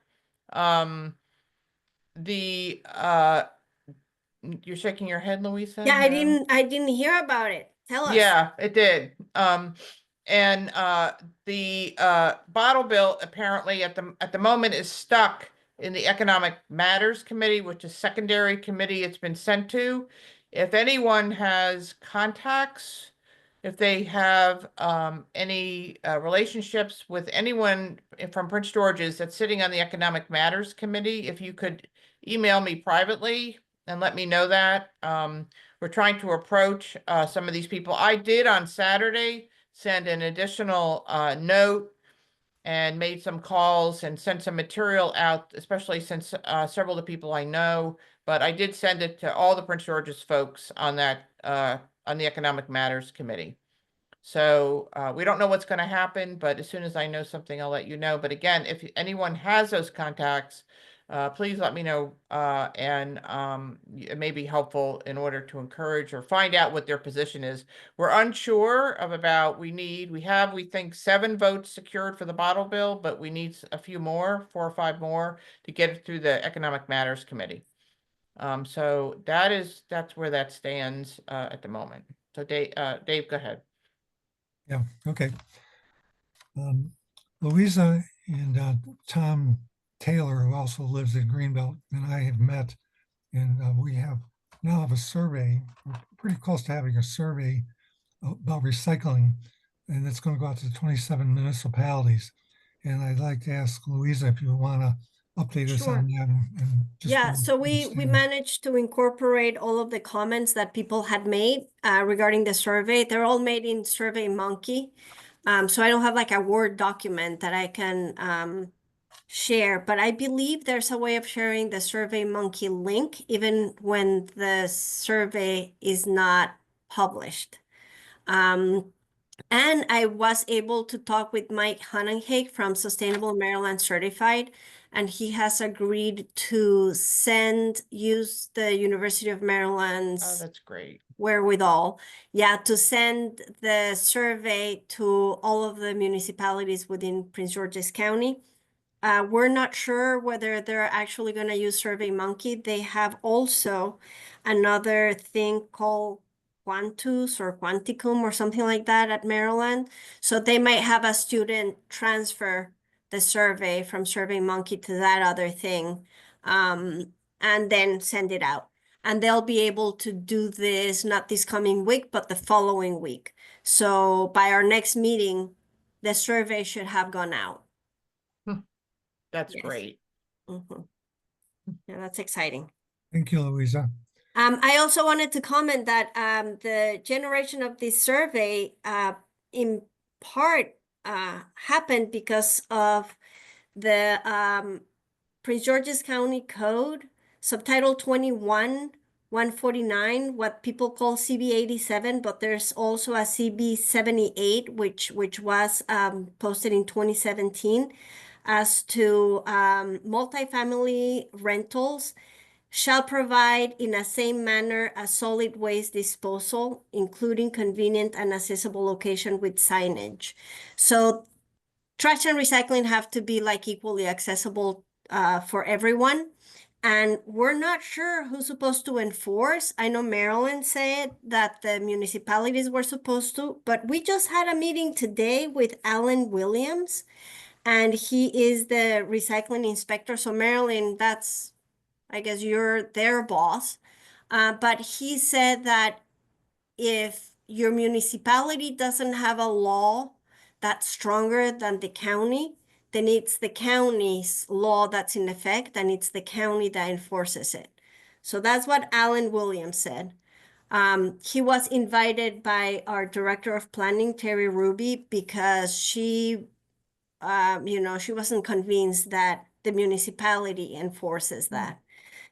S1: The you're shaking your head, Louisa?
S9: Yeah, I
S1: No?
S9: didn't hear about it. Tell us.
S1: Yeah, it did. And the bottle bill apparently at the moment is stuck in the Economic Matters Committee, which is secondary committee it's been sent to. If anyone has contacts, if they have any relationships with anyone from Prince George's that's sitting on the Economic Matters Committee, if you could email me privately and let me know that. We're trying to approach some of these people. I did on Saturday send an additional note and made some calls and sent some material out, especially since several of the people I know. But I did send it to all the Prince George's folks on that on the Economic Matters Committee. So we don't know what's going to happen, but as soon as I know something, I'll let you know. But again, if anyone has those contacts, please let me know. And it may be helpful in order to encourage or find out what their position is. We're unsure of about, we have, we think 7 votes secured for the bottle bill, but we need a few more, 4 or 5 more to get it through the Economic Matters Committee. So that's where that stands at the moment. So Dave, go ahead.
S4: Yeah, okay. Louisa and Tom Taylor, who also lives in Greenbelt, and I have met, and we now have a survey. We're pretty close to having a survey about recycling, and it's going to go out to 27 municipalities. And I'd like to ask Louisa if you want to update us
S9: Sure.
S4: on that. And just
S9: Yeah,
S4: what
S9: so
S4: the
S9: we
S4: status.
S9: managed to incorporate all of the comments that people had made regarding the survey. They're all made in Survey Monkey. So I don't have like a Word document that I can share, but I believe there's a way of sharing the Survey Monkey link even when the survey is not published. And I was able to talk with Mike Honenhake from Sustainable Maryland Certified, and he has agreed to use the University of
S1: Oh,
S9: Maryland's
S1: that's great.
S9: wherewithal, to send the survey to all of the municipalities within Prince George's County. We're not sure whether they're actually going to use Survey Monkey. They have also another thing called Quantus or Quanticum or something like that at Maryland. So they might have a student transfer the survey from Survey Monkey to that other thing, and then send it out. And they'll be able to do this, not this coming week, but the following week. So by our next meeting, the survey should have gone out.
S1: That's
S9: Yes.
S1: great.
S9: Mhm. Yeah, that's exciting.
S4: Thank you, Louisa.
S9: I also wanted to comment that the generation of this survey in part happened because of the Prince George's County Code, Subtitle 21, 149, what people call CB 87, but there's also a CB 78, which was posted in 2017 as to multifamily rentals shall provide in a same manner a solid waste disposal, including convenient and accessible location with signage. So trash and recycling have to be like equally accessible for everyone. And we're not sure who's supposed to enforce. I know Maryland said that the municipalities were supposed to, but we just had a meeting today with Alan Williams, and he is the recycling inspector. So Maryland, I guess you're their boss. But he said that if your municipality doesn't have a law that's stronger than the county, then it's the county's law that's in effect, and it's the county that enforces it. So that's what Alan Williams said. He was invited by our director of planning, Terry Ruby, because she, she wasn't convinced that the municipality enforces that.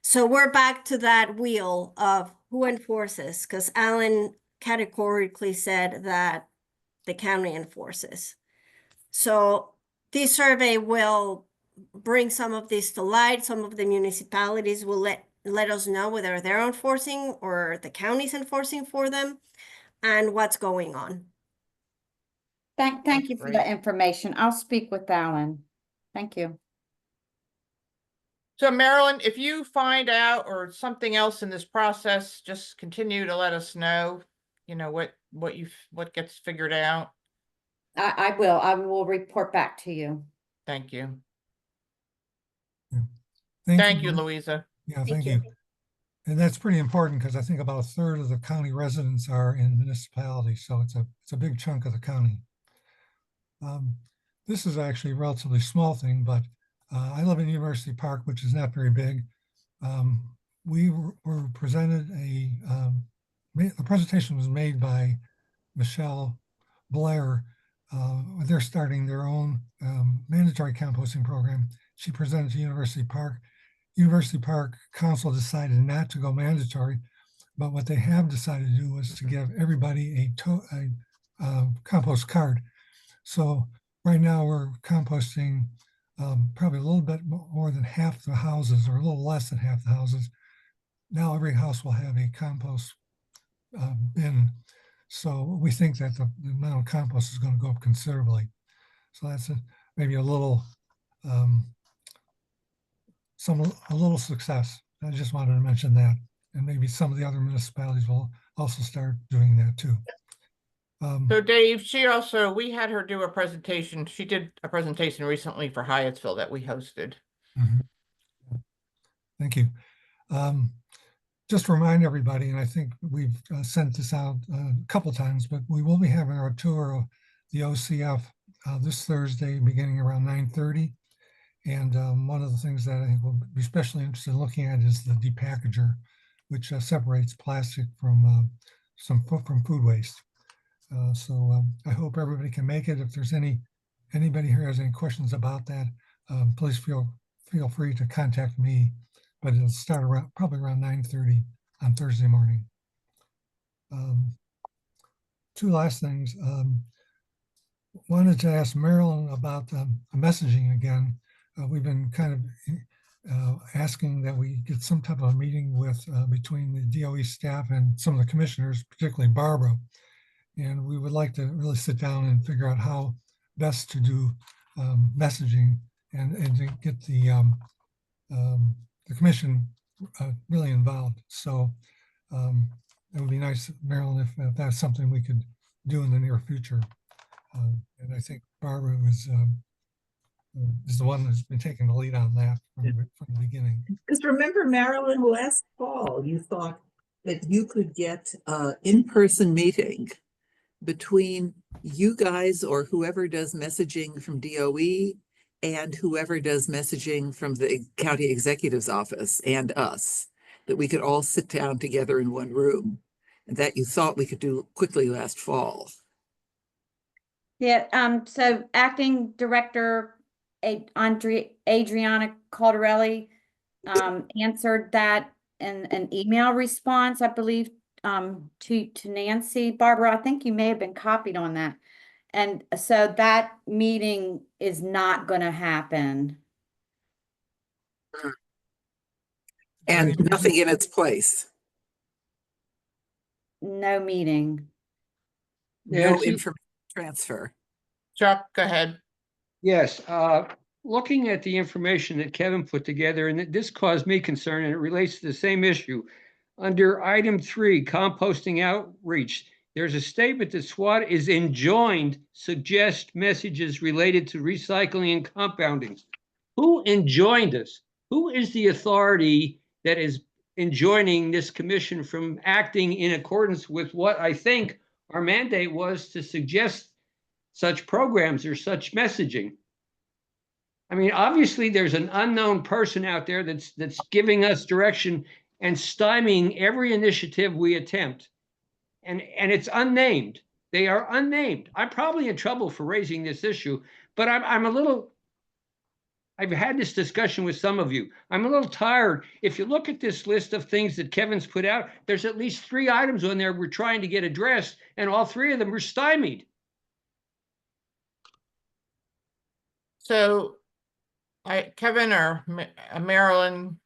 S9: So we're back to that wheel of who enforces, because Alan categorically said that the county enforces. So this survey will bring some of this to light. Some of the municipalities will let us know whether they're enforcing or the county's enforcing for them and what's going on.
S6: Thank
S1: That's
S6: you for
S1: great.
S6: that information. I'll speak with Alan. Thank you.
S1: So Marilyn, if you find out or something else in this process, just continue to let us know, what gets figured out.
S6: I will. I will report back to you.
S1: Thank you.
S4: Thank you,
S1: Thank you, Louisa.
S4: Yeah,
S9: Thank
S4: thank
S9: you.
S4: you. And that's pretty important because I think about a third of the county residents are in municipalities, so it's a big chunk of the county. This is actually a relatively small thing, but I live in University Park, which is not very big. We were presented the presentation was made by Michelle Blair. They're starting their own mandatory composting program. She presented to University Park. University Park Council decided not to go mandatory, but what they have decided to do was to give everybody a compost card. So right now we're composting probably a little bit more than half the houses, or a little less than half the houses. Now every house will have a compost bin. So we think that the amount of compost is going to go up considerably. So that's maybe a little success. I just wanted to mention that, and maybe some of the other municipalities will also start doing that too.
S1: So Dave, we had her do a presentation. She did a presentation recently for Hyattsville that we hosted.
S4: Thank you. Just to remind everybody, and I think we've sent this out a couple times, but we will be having our tour of the OCF this Thursday, beginning around 9:30. And one of the things that I think we'll be especially interested in looking at is the depackager, which separates plastic from food waste. So I hope everybody can make it. If there's anybody here has any questions about that, please feel free to contact me. But it'll start probably around 9:30 on Thursday morning. Two last things. Wanted to ask Marilyn about messaging again. We've been kind of asking that we get some type of a meeting between the DOE staff and some of the commissioners, particularly Barbara. And we would like to really sit down and figure out how best to do messaging and to get the commission really involved. So it would be nice, Marilyn, if that's something we could do in the near future. And I think Barbara is the one who's been taking the lead on that from the beginning.
S3: Because remember, Marilyn, last fall, you thought that you could get an in-person meeting between you guys or whoever does messaging from DOE and whoever does messaging from the county executive's office and us, that we could all sit down together in one room, and that you thought we could do quickly last fall.
S6: Yeah, so acting director Adriana Caldarelli answered that in an email response, I believe, to Nancy. Barbara, I think you may have been copied on that. And so that meeting is not going to happen.
S3: And nothing in its place.
S6: No meeting.
S3: No information transfer.
S1: Chuck, go ahead.
S10: Yes, looking at the information that Kevin put together, and this caused me concern, and it relates to the same issue. Under item 3, composting outreach, there's a statement that SWAT is enjoined suggest messages related to recycling and compounding. Who enjoined us? Who is the authority that is enjoining this commission from acting in accordance with what I think our mandate was to suggest such programs or such messaging. I mean, obviously, there's an unknown person out there that's giving us direction and stymieing every initiative we attempt. And it's unnamed. They are unnamed. I'm probably in trouble for raising this issue, but I'm a little, I've had this discussion with some of you. I'm a little tired. If you look at this list of things that Kevin's put out, there's at least 3 items on there we're trying to get addressed, and all 3 of them are stymied.
S1: So Kevin or Marilyn,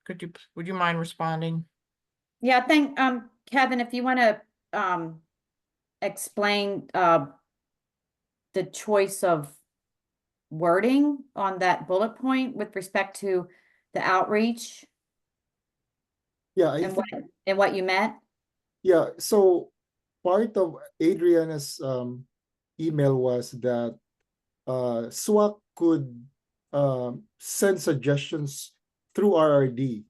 S1: would you mind responding?
S6: Yeah, I think, Kevin, if you want to explain the choice of wording on that bullet point with respect to the outreach
S7: Yeah, I
S6: and
S7: think,
S6: what you meant.
S7: yeah, so part of Adriana's email was that SWAC could send suggestions through RRD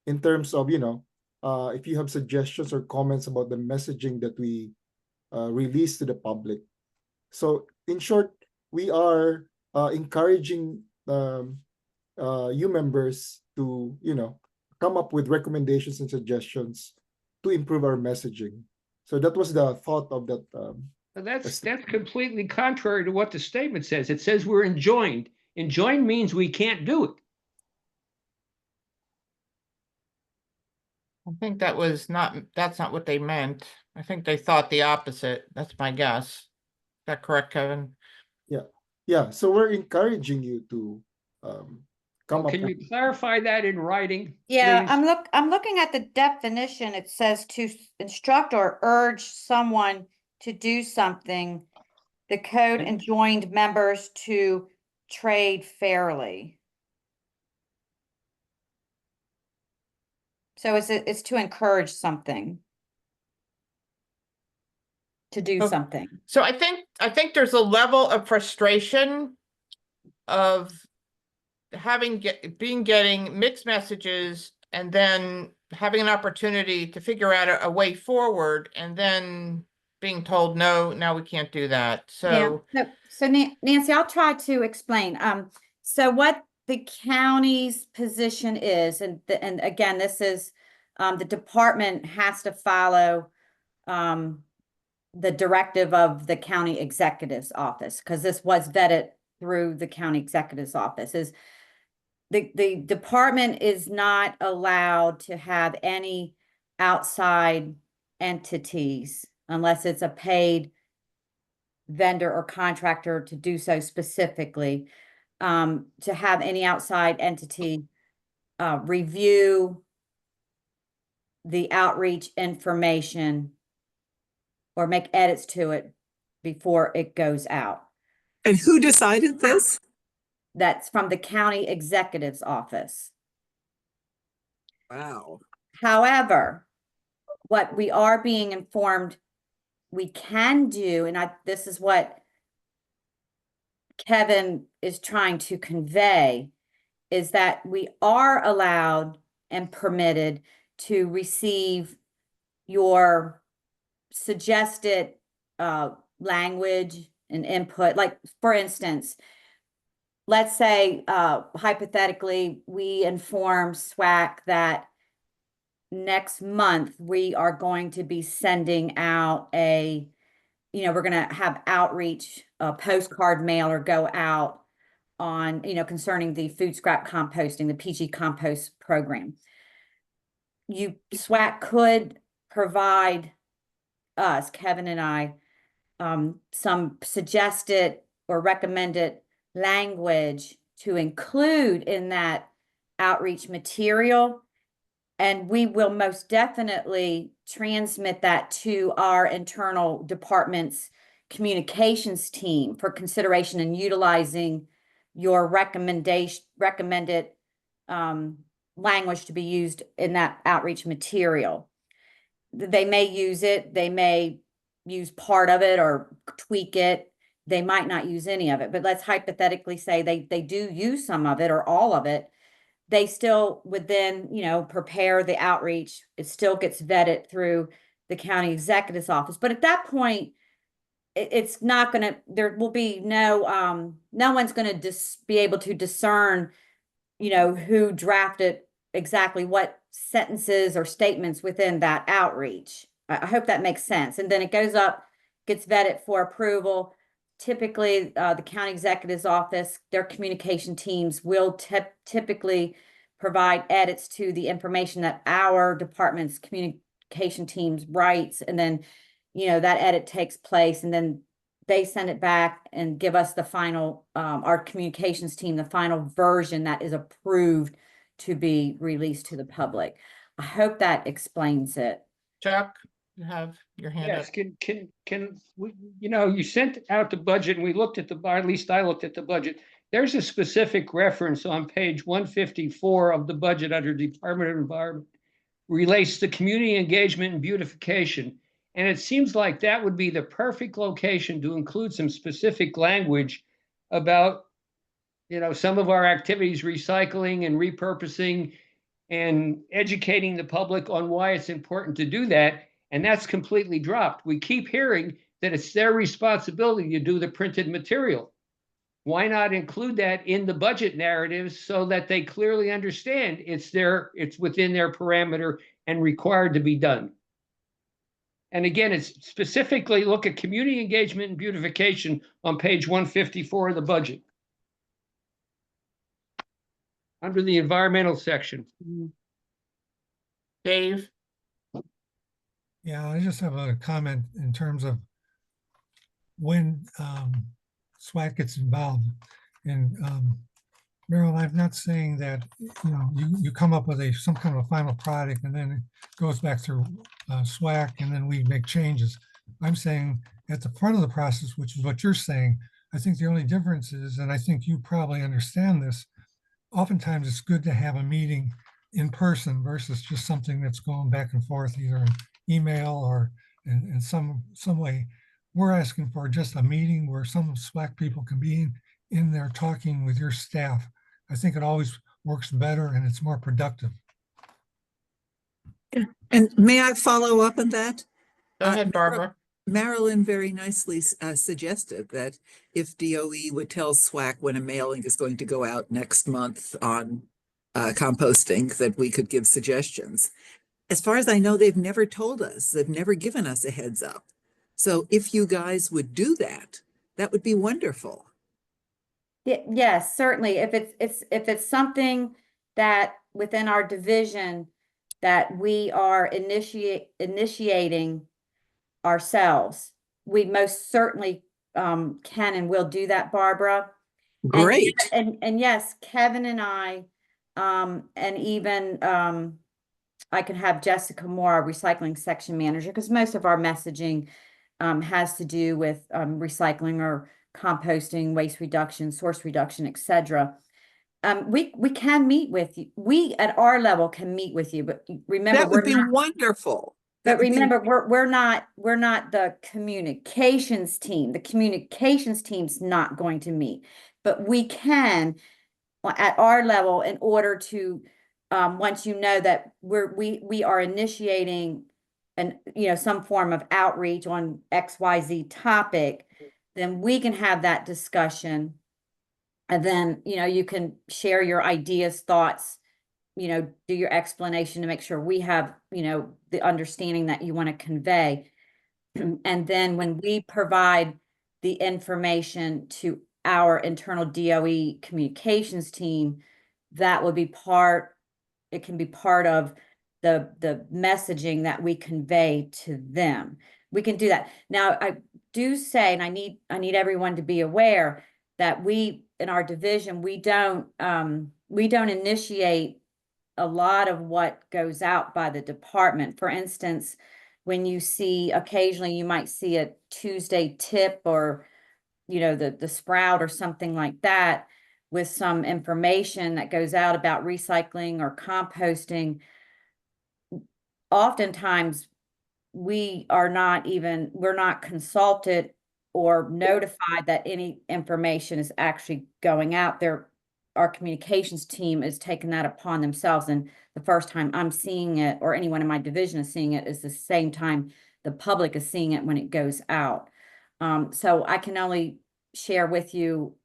S7: in terms of, if you have suggestions or comments about the messaging that we release to the public. So in short, we are encouraging you members to, come up with recommendations and suggestions to improve our messaging. So that was the thought of that.
S10: That's completely contrary to what the statement says. It says we're enjoined. Enjoined means we can't do it.
S1: I think that's not what they meant. I think they thought the opposite. That's my guess. Is that correct, Kevin?
S7: Yeah, so we're encouraging you to come up
S10: Can
S7: with.
S10: you clarify that in writing?
S6: Yeah,
S10: please?
S6: I'm looking at the definition. It says to instruct or urge someone to do something. The code enjoined members to trade fairly. So it's to encourage something. To do
S1: Oh.
S6: something.
S1: So I think there's a level of frustration of getting mixed messages and then having an opportunity to figure out a way forward and then being told, no, now we can't do that. So
S6: So Nancy, I'll try to explain. So what the county's position is, and again, this is the department has to follow the directive of the county executive's office, because this was vetted through the county executive's office, is the department is not allowed to have any outside entities unless it's a paid vendor or contractor to do so specifically, to have any outside entity review the outreach information or make edits to it before it goes out.
S3: And who decided this?
S6: That's from the county executive's office.
S3: Wow.
S6: However, what we are being informed we can do, and this is what Kevin is trying to convey, is that we are allowed and permitted to receive your suggested language and input. Like, for instance, let's say hypothetically we inform SWAC that next month we are going to be sending out we're going to have outreach, postcard mailer go out on, concerning the food scrap composting, the PG compost program. SWAC could provide us, Kevin and I, some suggested or recommended language to include in that outreach material. And we will most definitely transmit that to our internal department's communications team for consideration and utilizing your recommended language to be used in that outreach material. They may use it, they may use part of it or tweak it. They might not use any of it, but let's hypothetically say they do use some of it or all of it. they still would then, prepare the outreach. It still gets vetted through the county executive's office. But at that point, it's not gonna, there will be no one's gonna be able to discern, who drafted exactly what sentences or statements within that outreach. I hope that makes sense. And then it goes up, gets vetted for approval. Typically, the county executive's office, their communication teams will typically provide edits to the information that our department's communication teams writes. And then, that edit takes place, and then they send it back and give us the final, our communications team, the final version that is approved to be released to the public. I hope that explains it.
S1: Chuck, you have your hand up.
S10: Yes, can we, you sent out the budget and we looked at or at least I looked at the budget. There's a specific reference on page 154 of the budget under Department of Environment, relates to community engagement and beautification. And it seems like that would be the perfect location to include some specific language about, some of our activities, recycling and repurposing, and educating the public on why it's important to do that. And that's completely dropped. We keep hearing that it's their responsibility to do the printed material. Why not include that in the budget narratives so that they clearly understand it's within their parameter and required to be done? And again, it's specifically look at community engagement and beautification on page 154 of the budget, under the environmental section.
S1: Dave?
S4: Yeah, I just have a comment in terms of when SWAC gets involved. And Marilyn, I'm not saying that you come up with some kind of a final product and then it goes back through SWAC and then we make changes. I'm saying at the front of the process, which is what you're saying, I think the only difference is, and I think you probably understand this, oftentimes it's good to have a meeting in person versus just something that's going back and forth either in email or in some way. We're asking for just a meeting where some SWAC people can be in there talking with your staff. I think it always works better and it's more productive.
S3: And may I follow up on that?
S1: Go ahead, Barbara.
S3: Marilyn very nicely suggested that if DOE would tell SWAC when a mailing is going to go out next month on composting, that we could give suggestions. As far as I know, they've never told us, they've never given us a heads up. So if you guys would do that, that would be wonderful.
S6: Yes, certainly. If it's something that within our division that we are initiating ourselves, we most certainly can and will do that, Barbara.
S3: Great.
S6: And yes, Kevin and I, and even I can have Jessica Moore, our recycling section manager, because most of our messaging has to do with recycling or composting, waste reduction, source reduction, etc. We can meet with you. We at our level can meet with you, but remember,
S3: that would be wonderful.
S6: But remember, we're not the communications team. The communications team's not going to meet, but we can at our level in order to once you know that we are initiating some form of outreach on XYZ topic, then we can have that discussion. And then, you can share your ideas, thoughts, do your explanation to make sure we have, the understanding that you want to convey. And then when we provide the information to our internal DOE communications team, that will be it can be part of the messaging that we convey to them. We can do that. Now, I do say, and I need everyone to be aware that we, in our division, we don't initiate a lot of what goes out by the department. For instance, when you see, occasionally you might see a Tuesday tip or, the Sprout or something like that with some information that goes out about recycling or composting. Oftentimes we're not consulted or notified that any information is actually going out there. our communications team is taking that upon themselves. And the first time I'm seeing it, or anyone in my division is seeing it, is the same time the public is seeing it when it goes out. So I can only share with you,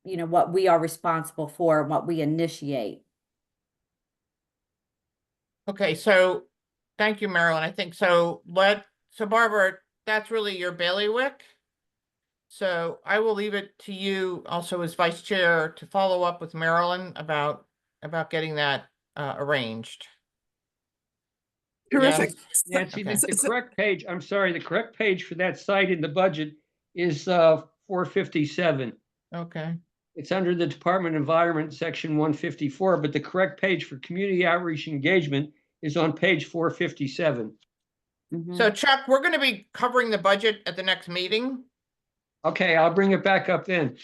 S6: what we are responsible for, and what we initiate.
S1: Okay, so thank you, Marilyn. I think so. So Barbara, that's really your bailiwick. So I will leave it to you also as vice chair to follow up with Marilyn about getting that arranged.
S3: Terrific.
S10: Nancy,
S1: Okay.
S10: the correct page, I'm sorry, the correct page for that site in the budget is 457.
S1: Okay,
S10: It's under the Department of Environment, section 154, but the correct page for community outreach engagement is on page 457.
S1: so Chuck, we're going to be covering the budget at the next meeting.
S10: Okay, I'll bring it back up then.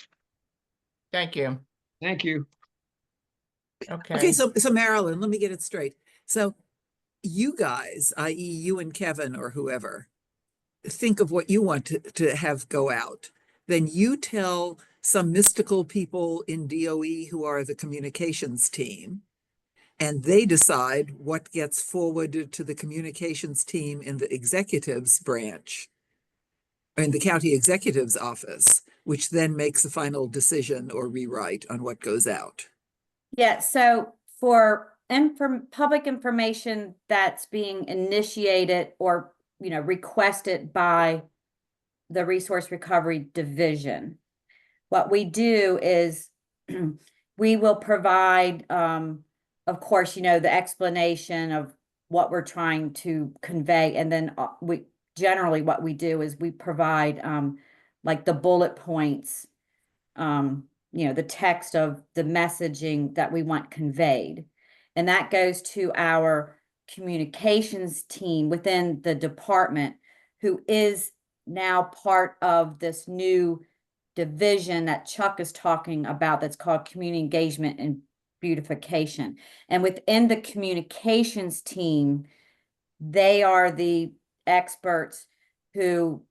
S1: Thank you.
S10: Thank you.
S1: Okay.
S3: Okay, so Marilyn, let me get it straight. So you guys, i.e. you and Kevin or whoever, think of what you want to have go out. Then you tell some mystical people in DOE who are the communications team, and they decide what gets forwarded to the communications team in the executives branch, in the county executive's office, which then makes a final decision or rewrite on what goes out.
S6: Yeah, so for public information that's being initiated or, requested by the Resource Recovery Division, what we do is we will provide, of course, the explanation of what we're trying to convey. And then generally what we do is we provide like the bullet points, the text of the messaging that we want conveyed. And that goes to our communications team within the department, who is now part of this new division that Chuck is talking about that's called Community Engagement and Beautification. And within the communications team, they are the experts who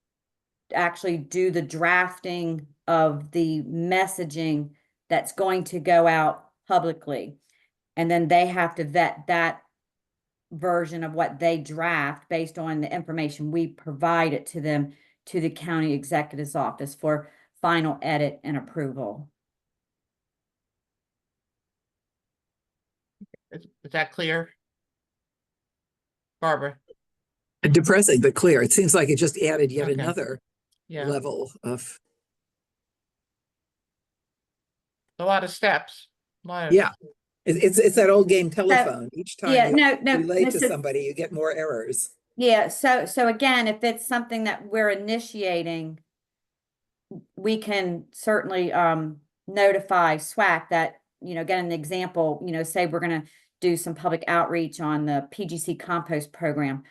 S6: actually do the drafting of the messaging that's going to go out publicly. And then they have to vet that version of what they draft based on the information we provided to them, to the county executive's office for final edit and approval.
S1: Is that clear? Barbara?
S3: Depressing, but clear. It seems like it just added yet
S1: Okay.
S3: another
S1: Yeah,
S3: level of,
S1: a lot of steps.
S3: yeah. It's that old game telephone. Each time
S6: Yeah,
S3: you
S6: no,
S3: relate to
S6: Mrs.
S3: somebody, you get more errors.
S6: Yeah, so again, if it's something that we're initiating, we can certainly notify SWAC that, again, an example, say we're going to do some public outreach on the PGC compost program.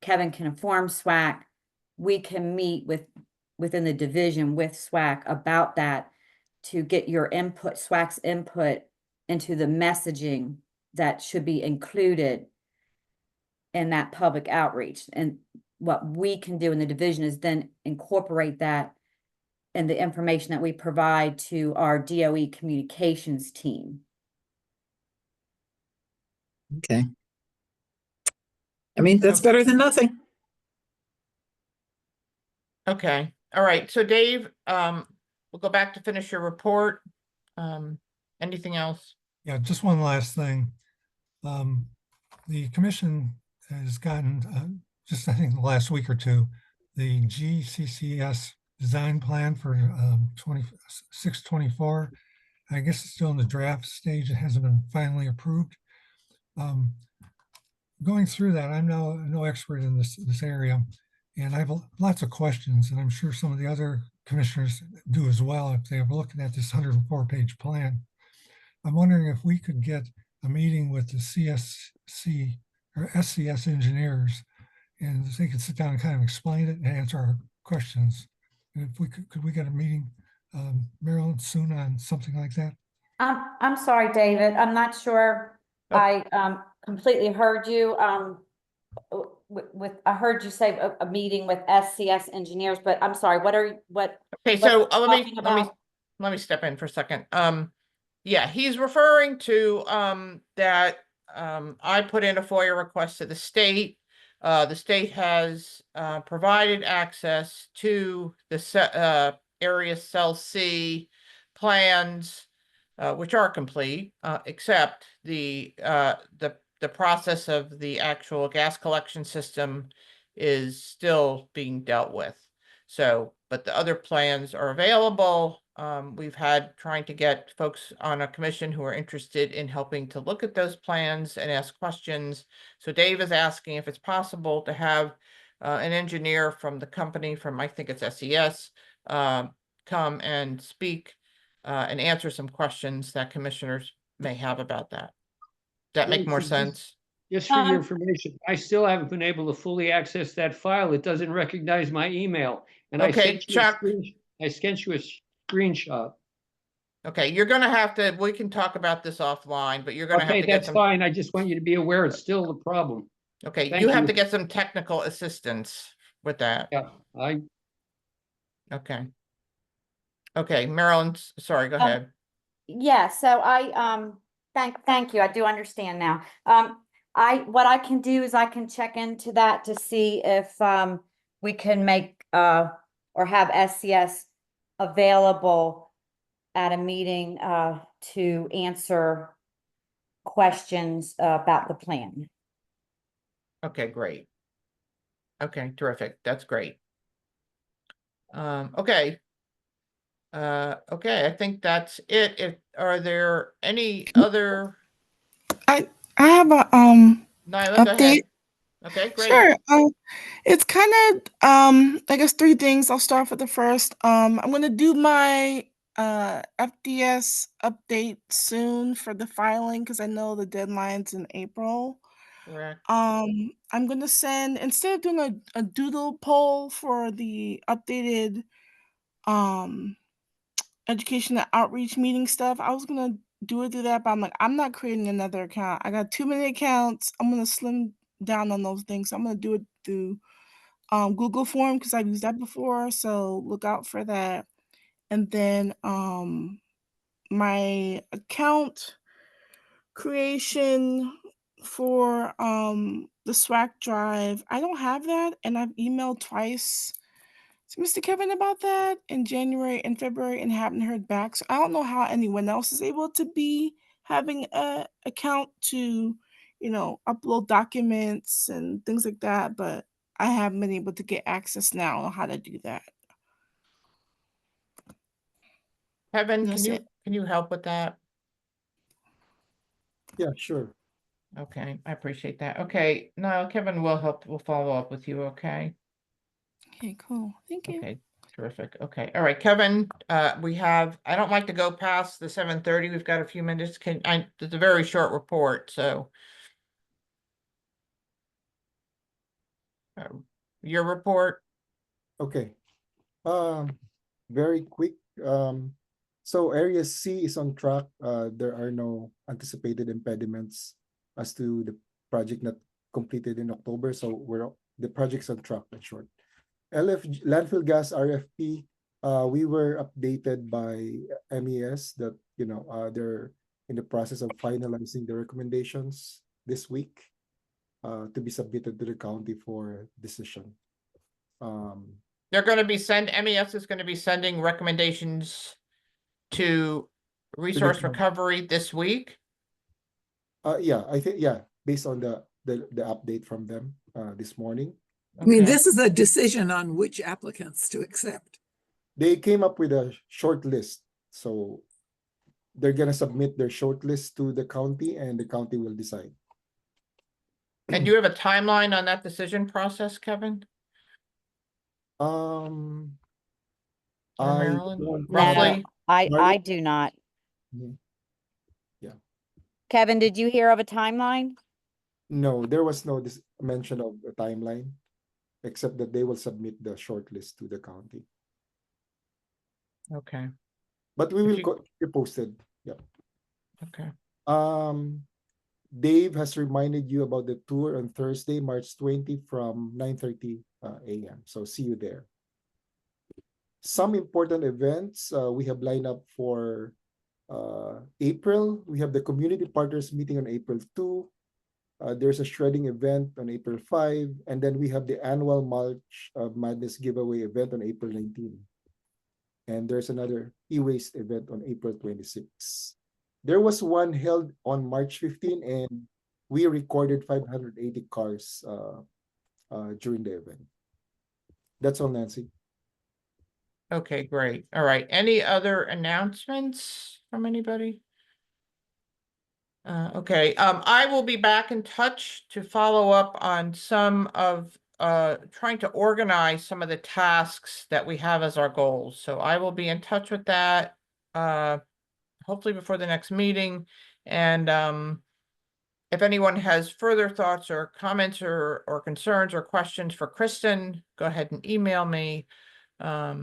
S6: Kevin can inform SWAC. We can meet within the division with SWAC about that to get your input, SWAC's input into the messaging that should be included in that public outreach. And what we can do in the division is then incorporate that in the information that we provide to our DOE communications team.
S3: Okay. I mean, that's better than nothing.
S1: Okay, all right. So Dave, we'll go back to finish your report. Anything else?
S4: Yeah, just one last thing. The commission has gotten, just I think the last week or two, the GCCS design plan for 2624. I guess it's still in the draft stage. It hasn't been finally approved. Going through that, I'm no expert in this area, and I have lots of questions, and I'm sure some of the other commissioners do as well if they are looking at this 104-page plan. I'm wondering if we could get a meeting with the CSC or SCS engineers, and they could sit down and kind of explain it and answer our questions. And if we could we get a meeting, Marilyn, soon on something like that?
S6: I'm sorry, David. I'm not sure
S1: Oh.
S6: I completely heard you. I heard you say a meeting with SCS engineers, but I'm sorry. What?
S1: Okay, so
S6: what are you talking
S1: let me
S6: about?
S1: let me step in for a second. Yeah, he's referring to that I put in a FOIA request to the state. The state has provided access to the area cell C plans, which are complete, except the process of the actual gas collection system is still being dealt with. So, but the other plans are available. We've had trying to get folks on a commission who are interested in helping to look at those plans and ask questions. So Dave is asking if it's possible to have an engineer from the company from, I think it's SES, come and speak and answer some questions that commissioners may have about that. That make more sense?
S10: Just for your information, I still haven't been able to fully access that file. It doesn't recognize my email. And
S1: Okay, Chuck.
S10: I sent you a screenshot.
S1: Okay, you're gonna have to, we can talk about this offline, but you're gonna have
S10: Okay,
S1: to get
S10: that's
S1: some,
S10: fine. I just want you to be aware it's still a problem.
S1: okay,
S10: Thank
S1: you have
S10: you.
S1: to get some technical assistance with that.
S10: Yeah,
S1: Okay. Okay, Marilyn, sorry, go
S6: Um,
S1: ahead.
S6: Yeah, so I thank you. I do understand now. What I can do is I can check into that to see if we can make or have SCS available at a meeting to answer questions about the plan.
S1: Okay, great. Okay, terrific. That's great. Okay. Okay, I think that's it. Are there any other?
S11: I have a
S1: Nyla, go
S11: update.
S1: ahead. Okay, great.
S11: Sure. It's kind of I guess three things. I'll start with the first. I'm gonna do my FDS update soon for the filing because I know the deadline's in April.
S1: Correct.
S11: I'm gonna send instead of doing a doodle poll for the updated education and outreach meeting stuff. I was gonna do it through that, but I'm like, I'm not creating another account. I got too many accounts. I'm gonna slim down on those things. So I'm gonna do it through Google Form because I've used that before. So look out for that. And then my account creation for the SWAC drive. I don't have that, and I've emailed twice to Mr. Kevin about that in January and February and haven't heard back. So I don't know how anyone else is able to be having a account to, upload documents and things like that, but I haven't been able to get access now on how to do that.
S1: Kevin,
S11: That's it.
S1: can you help with that?
S7: Yeah, sure.
S1: Okay, I appreciate that. Okay, no, Kevin will help. We'll follow up with you, okay?
S11: Okay, cool. Thank you.
S1: Okay, terrific. Okay, all right, Kevin, I don't like to go past the 7:30. We've got a few minutes. It's a very short report, so. Your report?
S7: Okay. Very quick. So area C is on track. There are no anticipated impediments as to the project not completed in October. So the project's on track, in short. Landfill gas RFP, we were updated by MES that they're in the process of finalizing the recommendations this week to be submitted to the county for decision.
S1: They're going to be MES is going to be sending recommendations to resource recovery this week.
S7: Yeah, I think, yeah, based on the update from them this morning.
S3: I mean, this is a decision on which applicants to accept.
S7: They came up with a short list. So they're going to submit their short list to the county and the county will decide.
S1: And do you have a timeline on that decision process, Kevin?
S7: Or
S1: Marilyn?
S7: don't
S1: Roughly?
S6: I do not.
S7: Yeah.
S6: Kevin, did you hear of a timeline?
S7: No, there was no mention of a timeline, except that they will submit the short list to the county.
S1: Okay.
S7: But we will keep you posted. Yeah.
S1: Okay.
S7: Dave has reminded you about the tour on Thursday, March 20 from 9:30 a.m. So see you there. Some important events we have lined up for April, we have the community partners meeting on April 2. There's a shredding event on April 5, and then we have the annual March of Madness giveaway event on April 19. And there's another e-waste event on April 26. There was one held on March 15, and we recorded 580 cars during the event. That's all, Nancy.
S1: Okay, great. All right. Any other announcements from anybody? Okay, I will be back in touch to follow up on some of trying to organize some of the tasks that we have as our goals. So I will be in touch with that hopefully before the next meeting. And if anyone has further thoughts or comments or concerns or questions for Kristen, go ahead and email me. I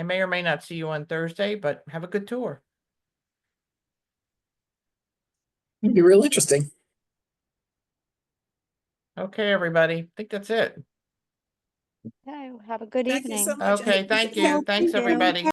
S1: may or may not see you on Thursday, but have a good tour.
S3: It'd be real interesting.
S1: Okay, everybody. I think that's it.
S12: Okay, have a good
S3: Thank you
S12: evening.
S3: so much. I
S1: Okay,
S3: appreciate
S1: thank
S3: the
S1: you.
S3: help.
S1: Thanks,
S9: Thank you.
S1: everybody.